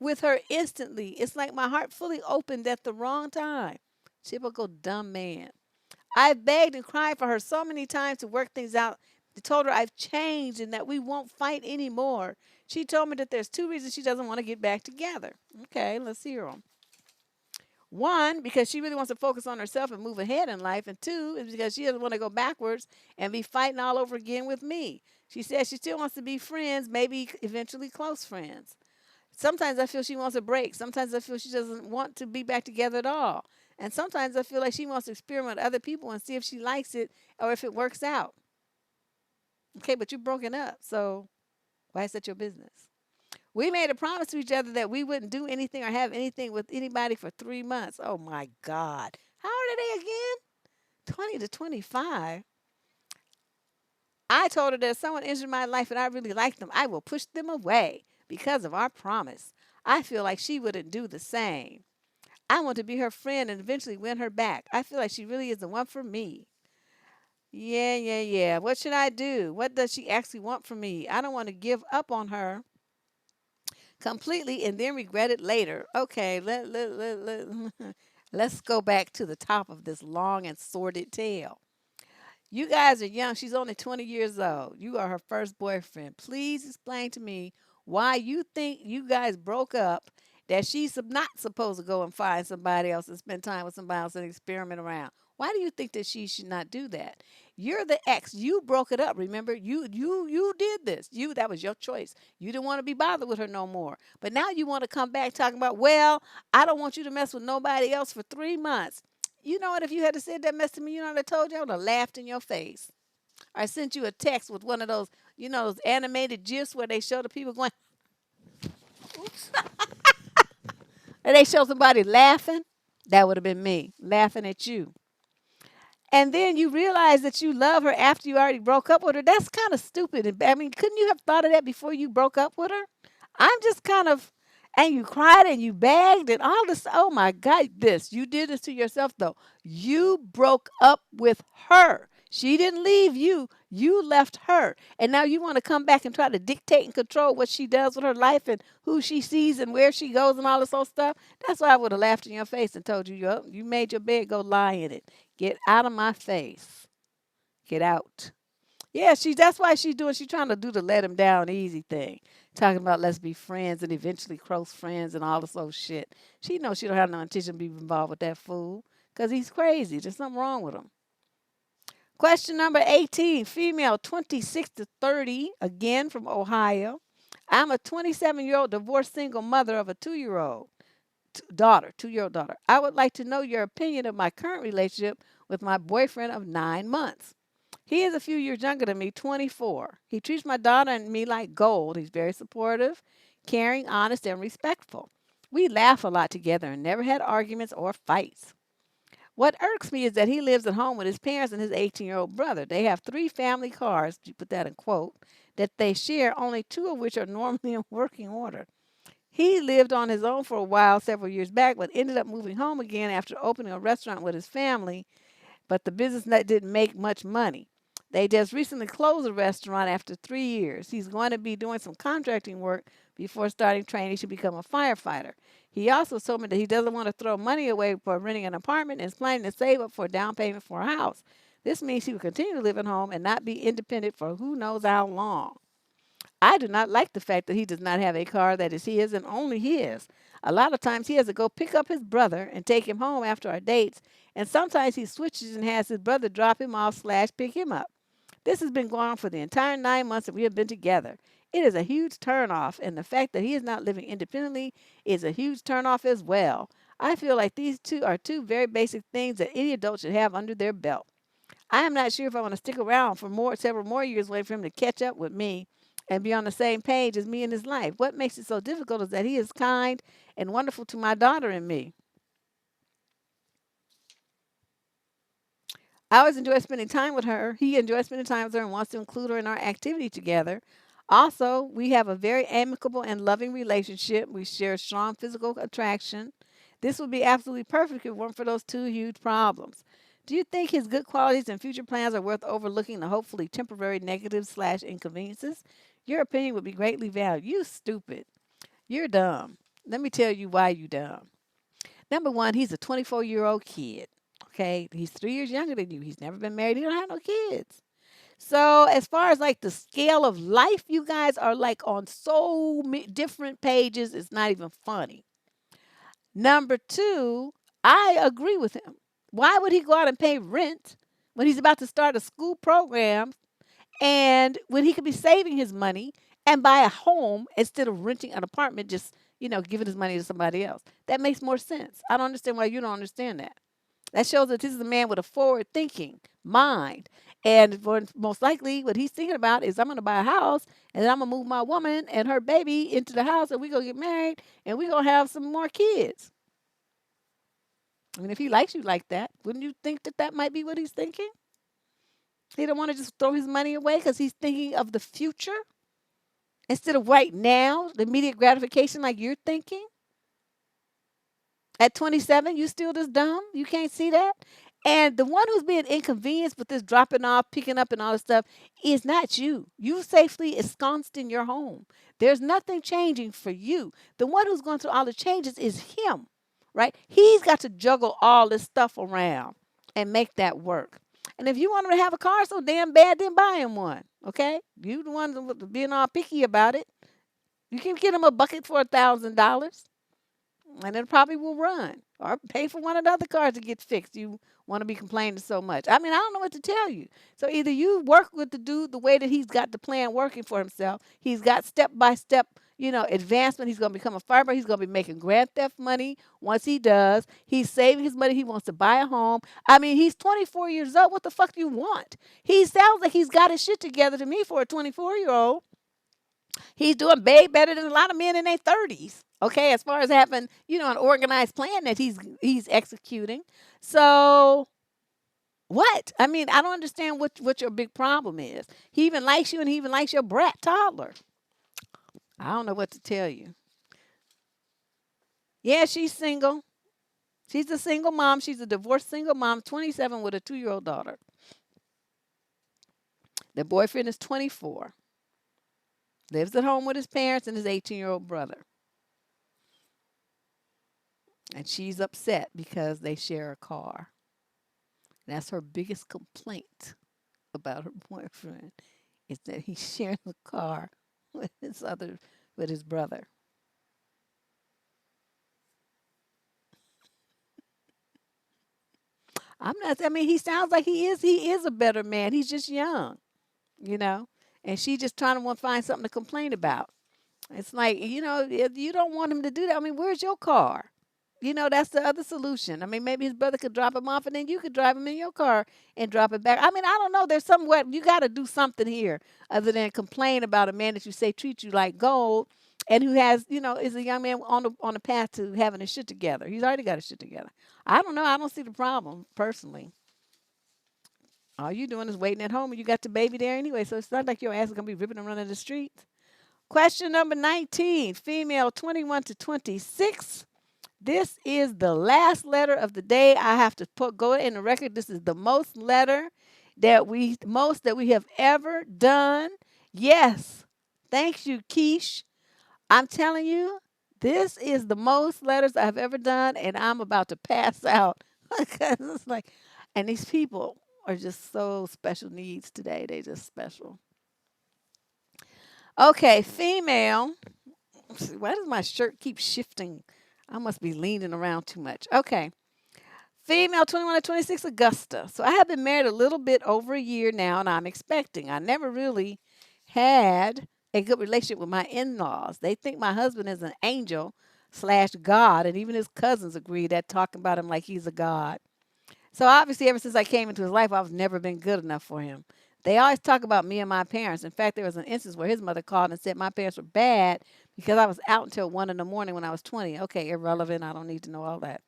with her instantly. It's like my heart fully opened at the wrong time. Typical dumb man. I begged and cried for her so many times to work things out. I told her I've changed and that we won't fight anymore. She told me that there's two reasons she doesn't want to get back together. Okay, let's hear them. One, because she really wants to focus on herself and move ahead in life. And two, is because she doesn't want to go backwards and be fighting all over again with me. She says she still wants to be friends, maybe eventually close friends. Sometimes I feel she wants a break. Sometimes I feel she doesn't want to be back together at all. And sometimes I feel like she wants to experiment with other people and see if she likes it or if it works out. Okay, but you're broken up. So why is that your business? We made a promise to each other that we wouldn't do anything or have anything with anybody for 3 months. Oh my God. How old are they again? 20 to 25. I told her that if someone entered my life and I really liked them, I will push them away because of our promise. I feel like she wouldn't do the same. I want to be her friend and eventually win her back. I feel like she really is the one for me. Yeah, yeah, yeah. What should I do? What does she actually want from me? I don't want to give up on her completely and then regret it later. Okay, let's go back to the top of this long and sordid tale. You guys are young. She's only 20 years old. You are her first boyfriend. Please explain to me why you think you guys broke up, that she's not supposed to go and find somebody else and spend time with somebody else and experiment around. Why do you think that she should not do that? You're the ex. You broke it up. Remember, you did this. That was your choice. You didn't want to be bothered with her no more. But now you want to come back talking about, well, I don't want you to mess with nobody else for 3 months. You know what? If you had said that mess to me, you know what I told you? I would have laughed in your face. I sent you a text with one of those, those animated gifs where they show the people going, oops, and they show somebody laughing. That would have been me laughing at you. And then you realize that you love her after you already broke up with her. That's kind of stupid. I mean, couldn't you have thought of that before you broke up with her? I'm just kind of, and you cried and you begged and all this. Oh my God, you did this to yourself though. You broke up with her. She didn't leave you. You left her. And now you want to come back and try to dictate and control what she does with her life and who she sees and where she goes and all this old stuff. That's why I would have laughed in your face and told you, you made your bed, go lie in it. Get out of my face. Get out. Yeah, that's why she's trying to do the let him down easy thing. Talking about let's be friends and eventually close friends and all this old shit. She knows she don't have no intention to be involved with that fool. Because he's crazy. There's something wrong with him. Question number 18. Female 26 to 30. Again from Ohio. I'm a 27-year-old divorced single mother of a 2-year-old daughter, 2-year-old daughter. I would like to know your opinion of my current relationship with my boyfriend of 9 months. He is a few years younger than me, 24. He treats my daughter and me like gold. He's very supportive, caring, honest, and respectful. We laugh a lot together and never had arguments or fights. What irks me is that he lives at home with his parents and his 18-year-old brother. They have 3 family cars, you put that in quote, that they share, only 2 of which are normally in working order. He lived on his own for a while several years back, but ended up moving home again after opening a restaurant with his family, but the business didn't make much money. They just recently closed the restaurant after 3 years. He's going to be doing some contracting work before starting training to become a firefighter. He also told me that he doesn't want to throw money away for renting an apartment and is planning to save up for a down payment for a house. This means he will continue to live at home and not be independent for who knows how long. I do not like the fact that he does not have a car that is his and only his. A lot of times he has to go pick up his brother and take him home after our dates, and sometimes he switches and has his brother drop him off slash pick him up. This has been going on for the entire 9 months that we have been together. It is a huge turnoff, and the fact that he is not living independently is a huge turnoff as well. I feel like these two are 2 very basic things that any adult should have under their belt. I am not sure if I want to stick around for several more years waiting for him to catch up with me and be on the same page as me in his life. What makes it so difficult is that he is kind and wonderful to my daughter and me. I always enjoy spending time with her. He enjoys spending time with her and wants to include her in our activity together. Also, we have a very amicable and loving relationship. We share strong physical attraction. This would be absolutely perfect if it weren't for those 2 huge problems. Do you think his good qualities and future plans are worth overlooking the hopefully temporary negatives slash inconveniences? Your opinion would be greatly valued. You stupid. You're dumb. Let me tell you why you dumb. Number one, he's a 24-year-old kid. Okay, he's 3 years younger than you. He's never been married. He don't have no kids. So as far as like the scale of life, you guys are like on so different pages. It's not even funny. Number two, I agree with him. Why would he go out and pay rent when he's about to start a school program and when he could be saving his money and buy a home instead of renting an apartment, just, giving his money to somebody else? That makes more sense. I don't understand why you don't understand that. That shows that this is a man with a forward thinking mind. And for most likely, what he's thinking about is I'm going to buy a house and then I'm going to move my woman and her baby into the house and we're going to get married and we're going to have some more kids. I mean, if he likes you like that, wouldn't you think that that might be what he's thinking? He don't want to just throw his money away because he's thinking of the future instead of right now, the immediate gratification like you're thinking. At 27, you still this dumb? You can't see that? And the one who's being inconvenienced with this dropping off, picking up, and all this stuff is not you. You safely ensconced in your home. There's nothing changing for you. The one who's going through all the changes is him, right? He's got to juggle all this stuff around and make that work. And if you want him to have a car so damn bad, then buy him one, okay? You the one being all picky about it. You can get him a bucket for $1,000 and it probably will run or pay for one of the other cars to get fixed. You want to be complaining so much. I mean, I don't know what to tell you. So either you work with the dude the way that he's got the plan working for himself. He's got step by step, advancement. He's going to become a firefighter. He's going to be making grand theft money once he does. He's saving his money. He wants to buy a home. I mean, he's 24 years old. What the fuck do you want? He sounds like he's got his shit together to me for a 24-year-old. He's doing way better than a lot of men in their 30s. Okay, as far as having, an organized plan that he's executing. So what? I mean, I don't understand what your big problem is. He even likes you and he even likes your brat toddler. I don't know what to tell you. Yeah, she's single. She's a single mom. She's a divorced single mom, 27 with a 2-year-old daughter. The boyfriend is 24. Lives at home with his parents and his 18-year-old brother. And she's upset because they share a car. That's her biggest complaint about her boyfriend is that he's sharing a car with his brother. I'm not I mean he sounds like he is a better man. He's just young, you know. And she just trying to want to find something to complain about. It's like, if you don't want him to do that, I mean, where's your car? That's the other solution. I mean, maybe his brother could drop him off and then you could drive him in your car and drop it back. I mean, I don't know. There's somewhere you got to do something here other than complain about a man that you say treats you like gold and who has, is a young man on the path to having his shit together. He's already got his shit together. I don't know. I don't see the problem personally. All you doing is waiting at home and you got the baby there anyway. So it's not like your ass is going to be ripping around in the streets. Question number 19, female 21 to 26. This is the last letter of the day. I have to go in the record. This is the most letter that we have ever done. Yes. Thanks you, Keish. I'm telling you, this is the most letters I've ever done, and I'm about to pass out. Because it's like, and these people are just so special needs today. They just special. Okay, female. Why does my shirt keep shifting? I must be leaning around too much. Okay. Female 21 to 26, Augusta. So I have been married a little bit over a year now, and I'm expecting. I never really had a good relationship with my in-laws. They think my husband is an angel slash God, and even his cousins agree that talking about him like he's a God. So obviously, ever since I came into his life, I've never been good enough for him. They always talk about me and my parents. In fact, there was an instance where his mother called and said my parents were bad because I was out until 1 in the morning when I was 20. Okay, irrelevant. I don't need to know all that.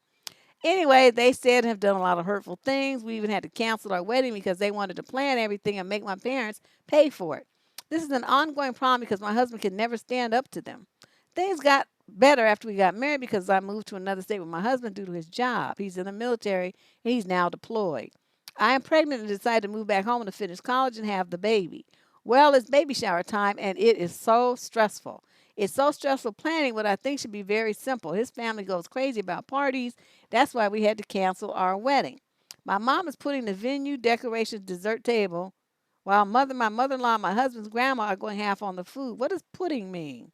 Anyway, they said have done a lot of hurtful things. We even had to cancel our wedding because they wanted to plan everything and make my parents pay for it. This is an ongoing problem because my husband can never stand up to them. Things got better after we got married because I moved to another state with my husband due to his job. He's in the military and he's now deployed. I am pregnant and decided to move back home to finish college and have the baby. Well, it's baby shower time and it is so stressful. It's so stressful planning what I think should be very simple. His family goes crazy about parties. That's why we had to cancel our wedding. My mom is putting the venue, decorations, dessert table, while my mother-in-law, and my husband's grandma are going half on the food. What does pudding mean?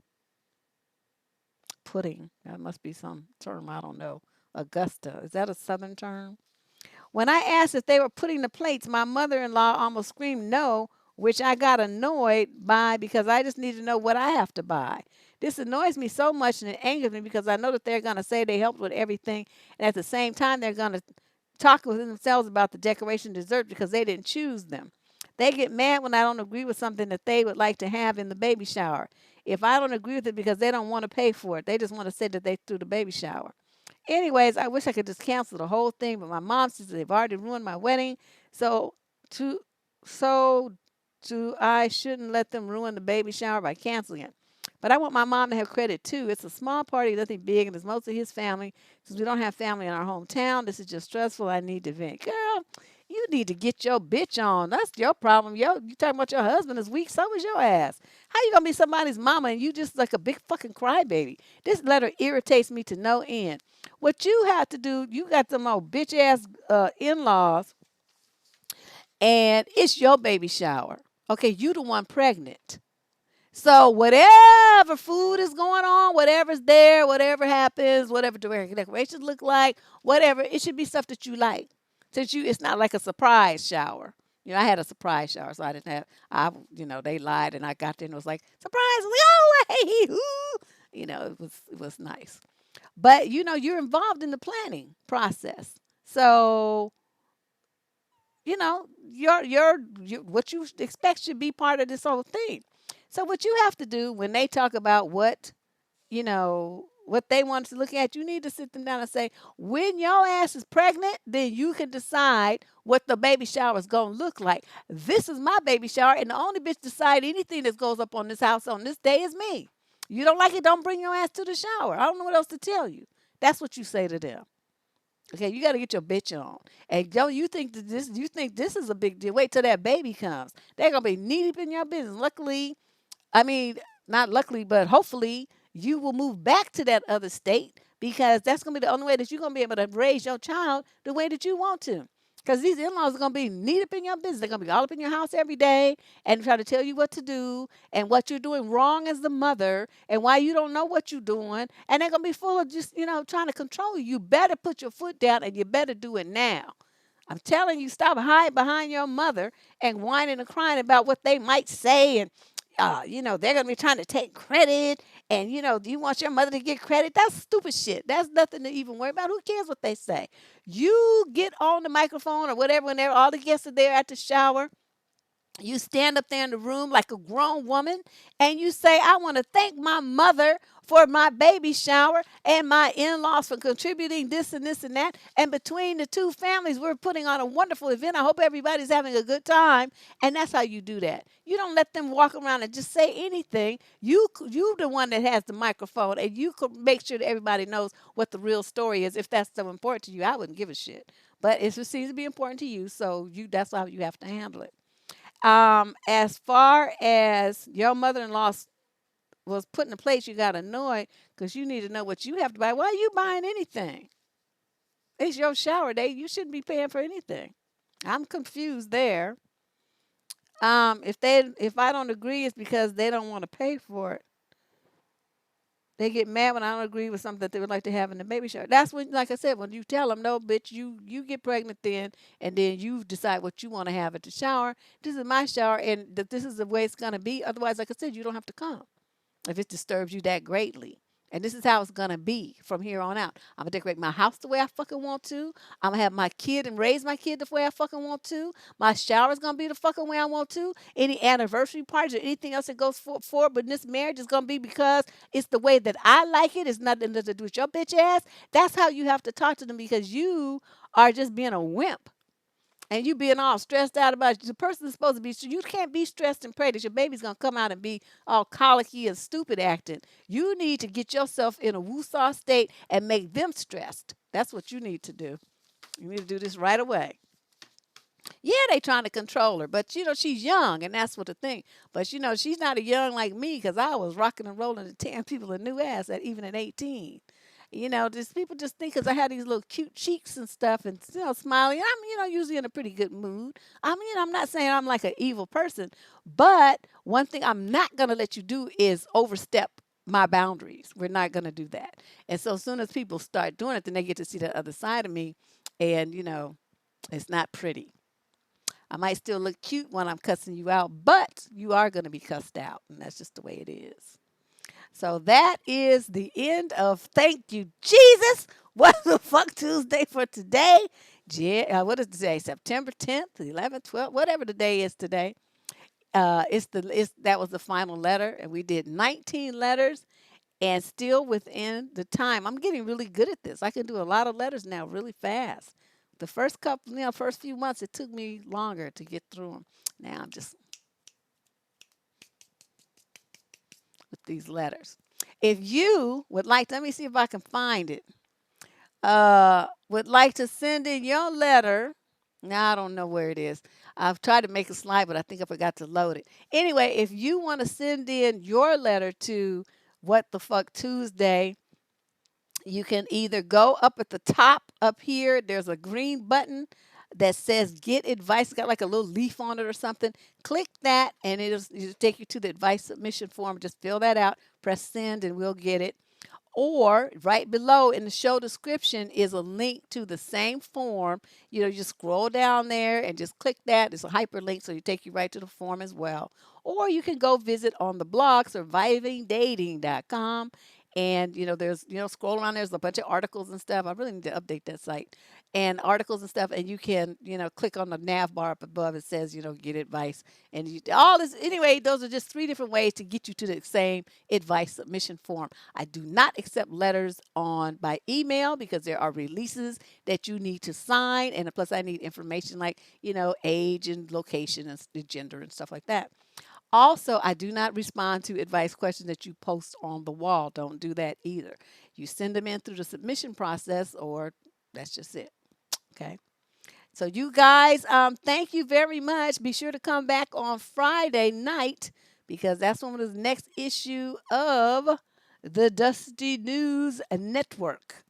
Pudding. That must be some term I don't know. Augusta. Is that a southern term? When I asked if they were putting the plates, my mother in law almost screamed no, which I got annoyed by because I just need to know what I have to buy. This annoys me so much and it angers me because I know that they're going to say they helped with everything. And at the same time, they're going to talk with themselves about the decoration dessert because they didn't choose them. They get mad when I don't agree with something that they would like to have in the baby shower. If I don't agree with it because they don't want to pay for it, they just want to say that they threw the baby shower. Anyways, I wish I could just cancel the whole thing, but my mom says they've already ruined my wedding. So to so to I shouldn't let them ruin the baby shower by canceling it. But I want my mom to have credit too. It's a small party, nothing big, and it's mostly his family. Since we don't have family in our hometown, this is just stressful. I need to vent. Girl, you need to get your bitch on. That's your problem. You talking about your husband is weak, so is your ass. How you gonna be somebody's mama and you just like a big fucking crybaby? This letter irritates me to no end. What you have to do, you got them old bitch ass in-laws, and it's your baby shower. Okay, you the one pregnant. So whatever food is going on, whatever's there, whatever happens, whatever decorations look like, whatever, it should be stuff that you like. Since it's not like a surprise shower. I had a surprise shower, so I didn't have. They lied, and I got there and it was like surprise. I was like, oh hey, ooh. It was nice. But you're involved in the planning process. So, your what you expect should be part of this whole thing. So what you have to do when they talk about what they want to look at, you need to sit them down and say, when your ass is pregnant, then you can decide what the baby shower is going to look like. This is my baby shower, and the only bitch decide anything that goes up on this house on this day is me. You don't like it, don't bring your ass to the shower. I don't know what else to tell you. That's what you say to them. Okay, you got to get your bitch on. And don't you think that you think this is a big deal. Wait till that baby comes. They're going to be knee deep in your business. Luckily, I mean, not luckily, but hopefully you will move back to that other state because that's going to be the only way that you're going to be able to raise your child the way that you want to. Because these in-laws are going to be knee up in your business. They're going to be all up in your house every day and try to tell you what to do and what you're doing wrong as the mother and why you don't know what you're doing. And they're going to be full of just, trying to control you. You better put your foot down and you better do it now. I'm telling you, stop hiding behind your mother and whining and crying about what they might say and they're going to be trying to take credit and, do you want your mother to get credit? That's stupid shit. That's nothing to even worry about. Who cares what they say? You get on the microphone or whatever when all the guests are there at the shower. You stand up there in the room like a grown woman and you say, I want to thank my mother for my baby shower and my in laws for contributing this and this and that. And between the two families, we're putting on a wonderful event. I hope everybody's having a good time. And that's how you do that. You don't let them walk around and just say anything. You the one that has the microphone and you could make sure that everybody knows what the real story is. If that's so important to you, I wouldn't give a shit. But it seems to be important to you. So that's how you have to handle it. As far as your mother-in-law was put in a place you got annoyed because you need to know what you have to buy. Why are you buying anything? It's your shower day. You shouldn't be paying for anything. I'm confused there. If I don't agree, it's because they don't want to pay for it. They get mad when I don't agree with something that they would like to have in the baby shower. That's when, like I said, when you tell them, no, bitch, you get pregnant then, and then you decide what you want to have at the shower. This is my shower, and this is the way it's going to be. Otherwise, like I said, you don't have to come if it disturbs you that greatly. And this is how it's gonna be from here on out. I'm gonna decorate my house the way I fucking want to. I'm gonna have my kid and raise my kid the way I fucking want to. My shower's gonna be the fucking way I want to. Any anniversary parties or anything else that goes forward, but this marriage is gonna be because it's the way that I like it. It's nothing to do with your bitch ass. That's how you have to talk to them because you are just being a wimp. And you being all stressed out about it. The person is supposed to be, you can't be stressed and pray that your baby's going to come out and be all colicky and stupid acting. You need to get yourself in a woo-saw state and make them stressed. That's what you need to do. You need to do this right away. Yeah, they trying to control her, but she's young, and that's what the thing. But she's not a young like me because I was rocking and rolling and tearing people a new ass at even at 18. Just people just think because I had these little cute cheeks and stuff, and smiling. I'm usually in a pretty good mood. I'm not saying I'm like an evil person, but one thing I'm not gonna let you do is overstep my boundaries. We're not gonna do that. And so as soon as people start doing it, then they get to see the other side of me, and it's not pretty. I might still look cute when I'm cussing you out, but you are going to be cussed out, and that's just the way it is. So that is the end of Thank You, Jesus. What the fuck Tuesday for today? Yeah, what is today? September 10th, 11th, 12th, whatever the day is today. That was the final letter, and we did 19 letters, and still within the time. I'm getting really good at this. I can do a lot of letters now really fast. The first couple, first few months, it took me longer to get through them. Now I'm just with these letters. If you would like, let me see if I can find it. Would like to send in your letter. Now I don't know where it is. I've tried to make a slide, but I think I forgot to load it. Anyway, if you want to send in your letter to What the Fuck Tuesday, you can either go up at the top up here. There's a green button that says get advice. It's got like a little leaf on it or something. Click that and it'll take you to the advice submission form. Just fill that out, press send, and we'll get it. Or right below in the show description is a link to the same form. You just scroll down there and just click that. It's a hyperlink, so you take you right to the form as well. Or you can go visit on the blog survivingdating.com. And there's scroll around. There's a bunch of articles and stuff. I really need to update that site and articles and stuff. And you can click on the nav bar up above. It says get advice and all this. Anyway, those are just 3 different ways to get you to the same advice submission form. I do not accept letters on by email because there are releases that you need to sign, and plus I need information like age and location and gender and stuff like that. Also, I do not respond to advice questions that you post on the wall. Don't do that either. You send them in through the submission process, or that's just it. Okay. So you guys, thank you very much. Be sure to come back on Friday night because that's one of the next issue of the Dusty News Network.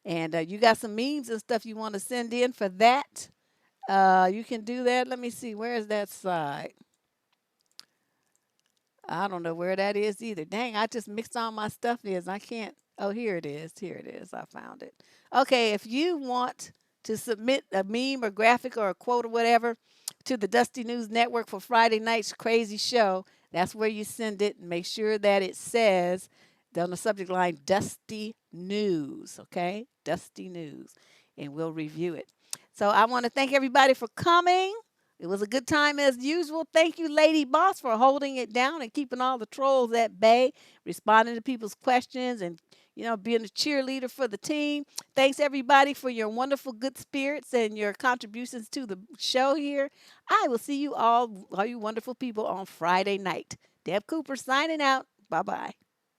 And you got some memes and stuff you want to send in for that. You can do that. Let me see. Where is that site? I don't know where that is either. Dang, I just mixed all my stuff in. I can't. Oh, here it is. Here it is. I found it. Okay, if you want to submit a meme or graphic or a quote or whatever to the Dusty News Network for Friday night's crazy show, that's where you send it. Make sure that it says on the subject line Dusty News. Okay, Dusty News, and we'll review it. So I want to thank everybody for coming. It was a good time as usual. Thank you, Lady Boss, for holding it down and keeping all the trolls at bay, responding to people's questions, and being a cheerleader for the team. Thanks everybody for your wonderful good spirits and your contributions to the show here. I will see you all you wonderful people, on Friday night. Deb Cooper signing out. Bye bye.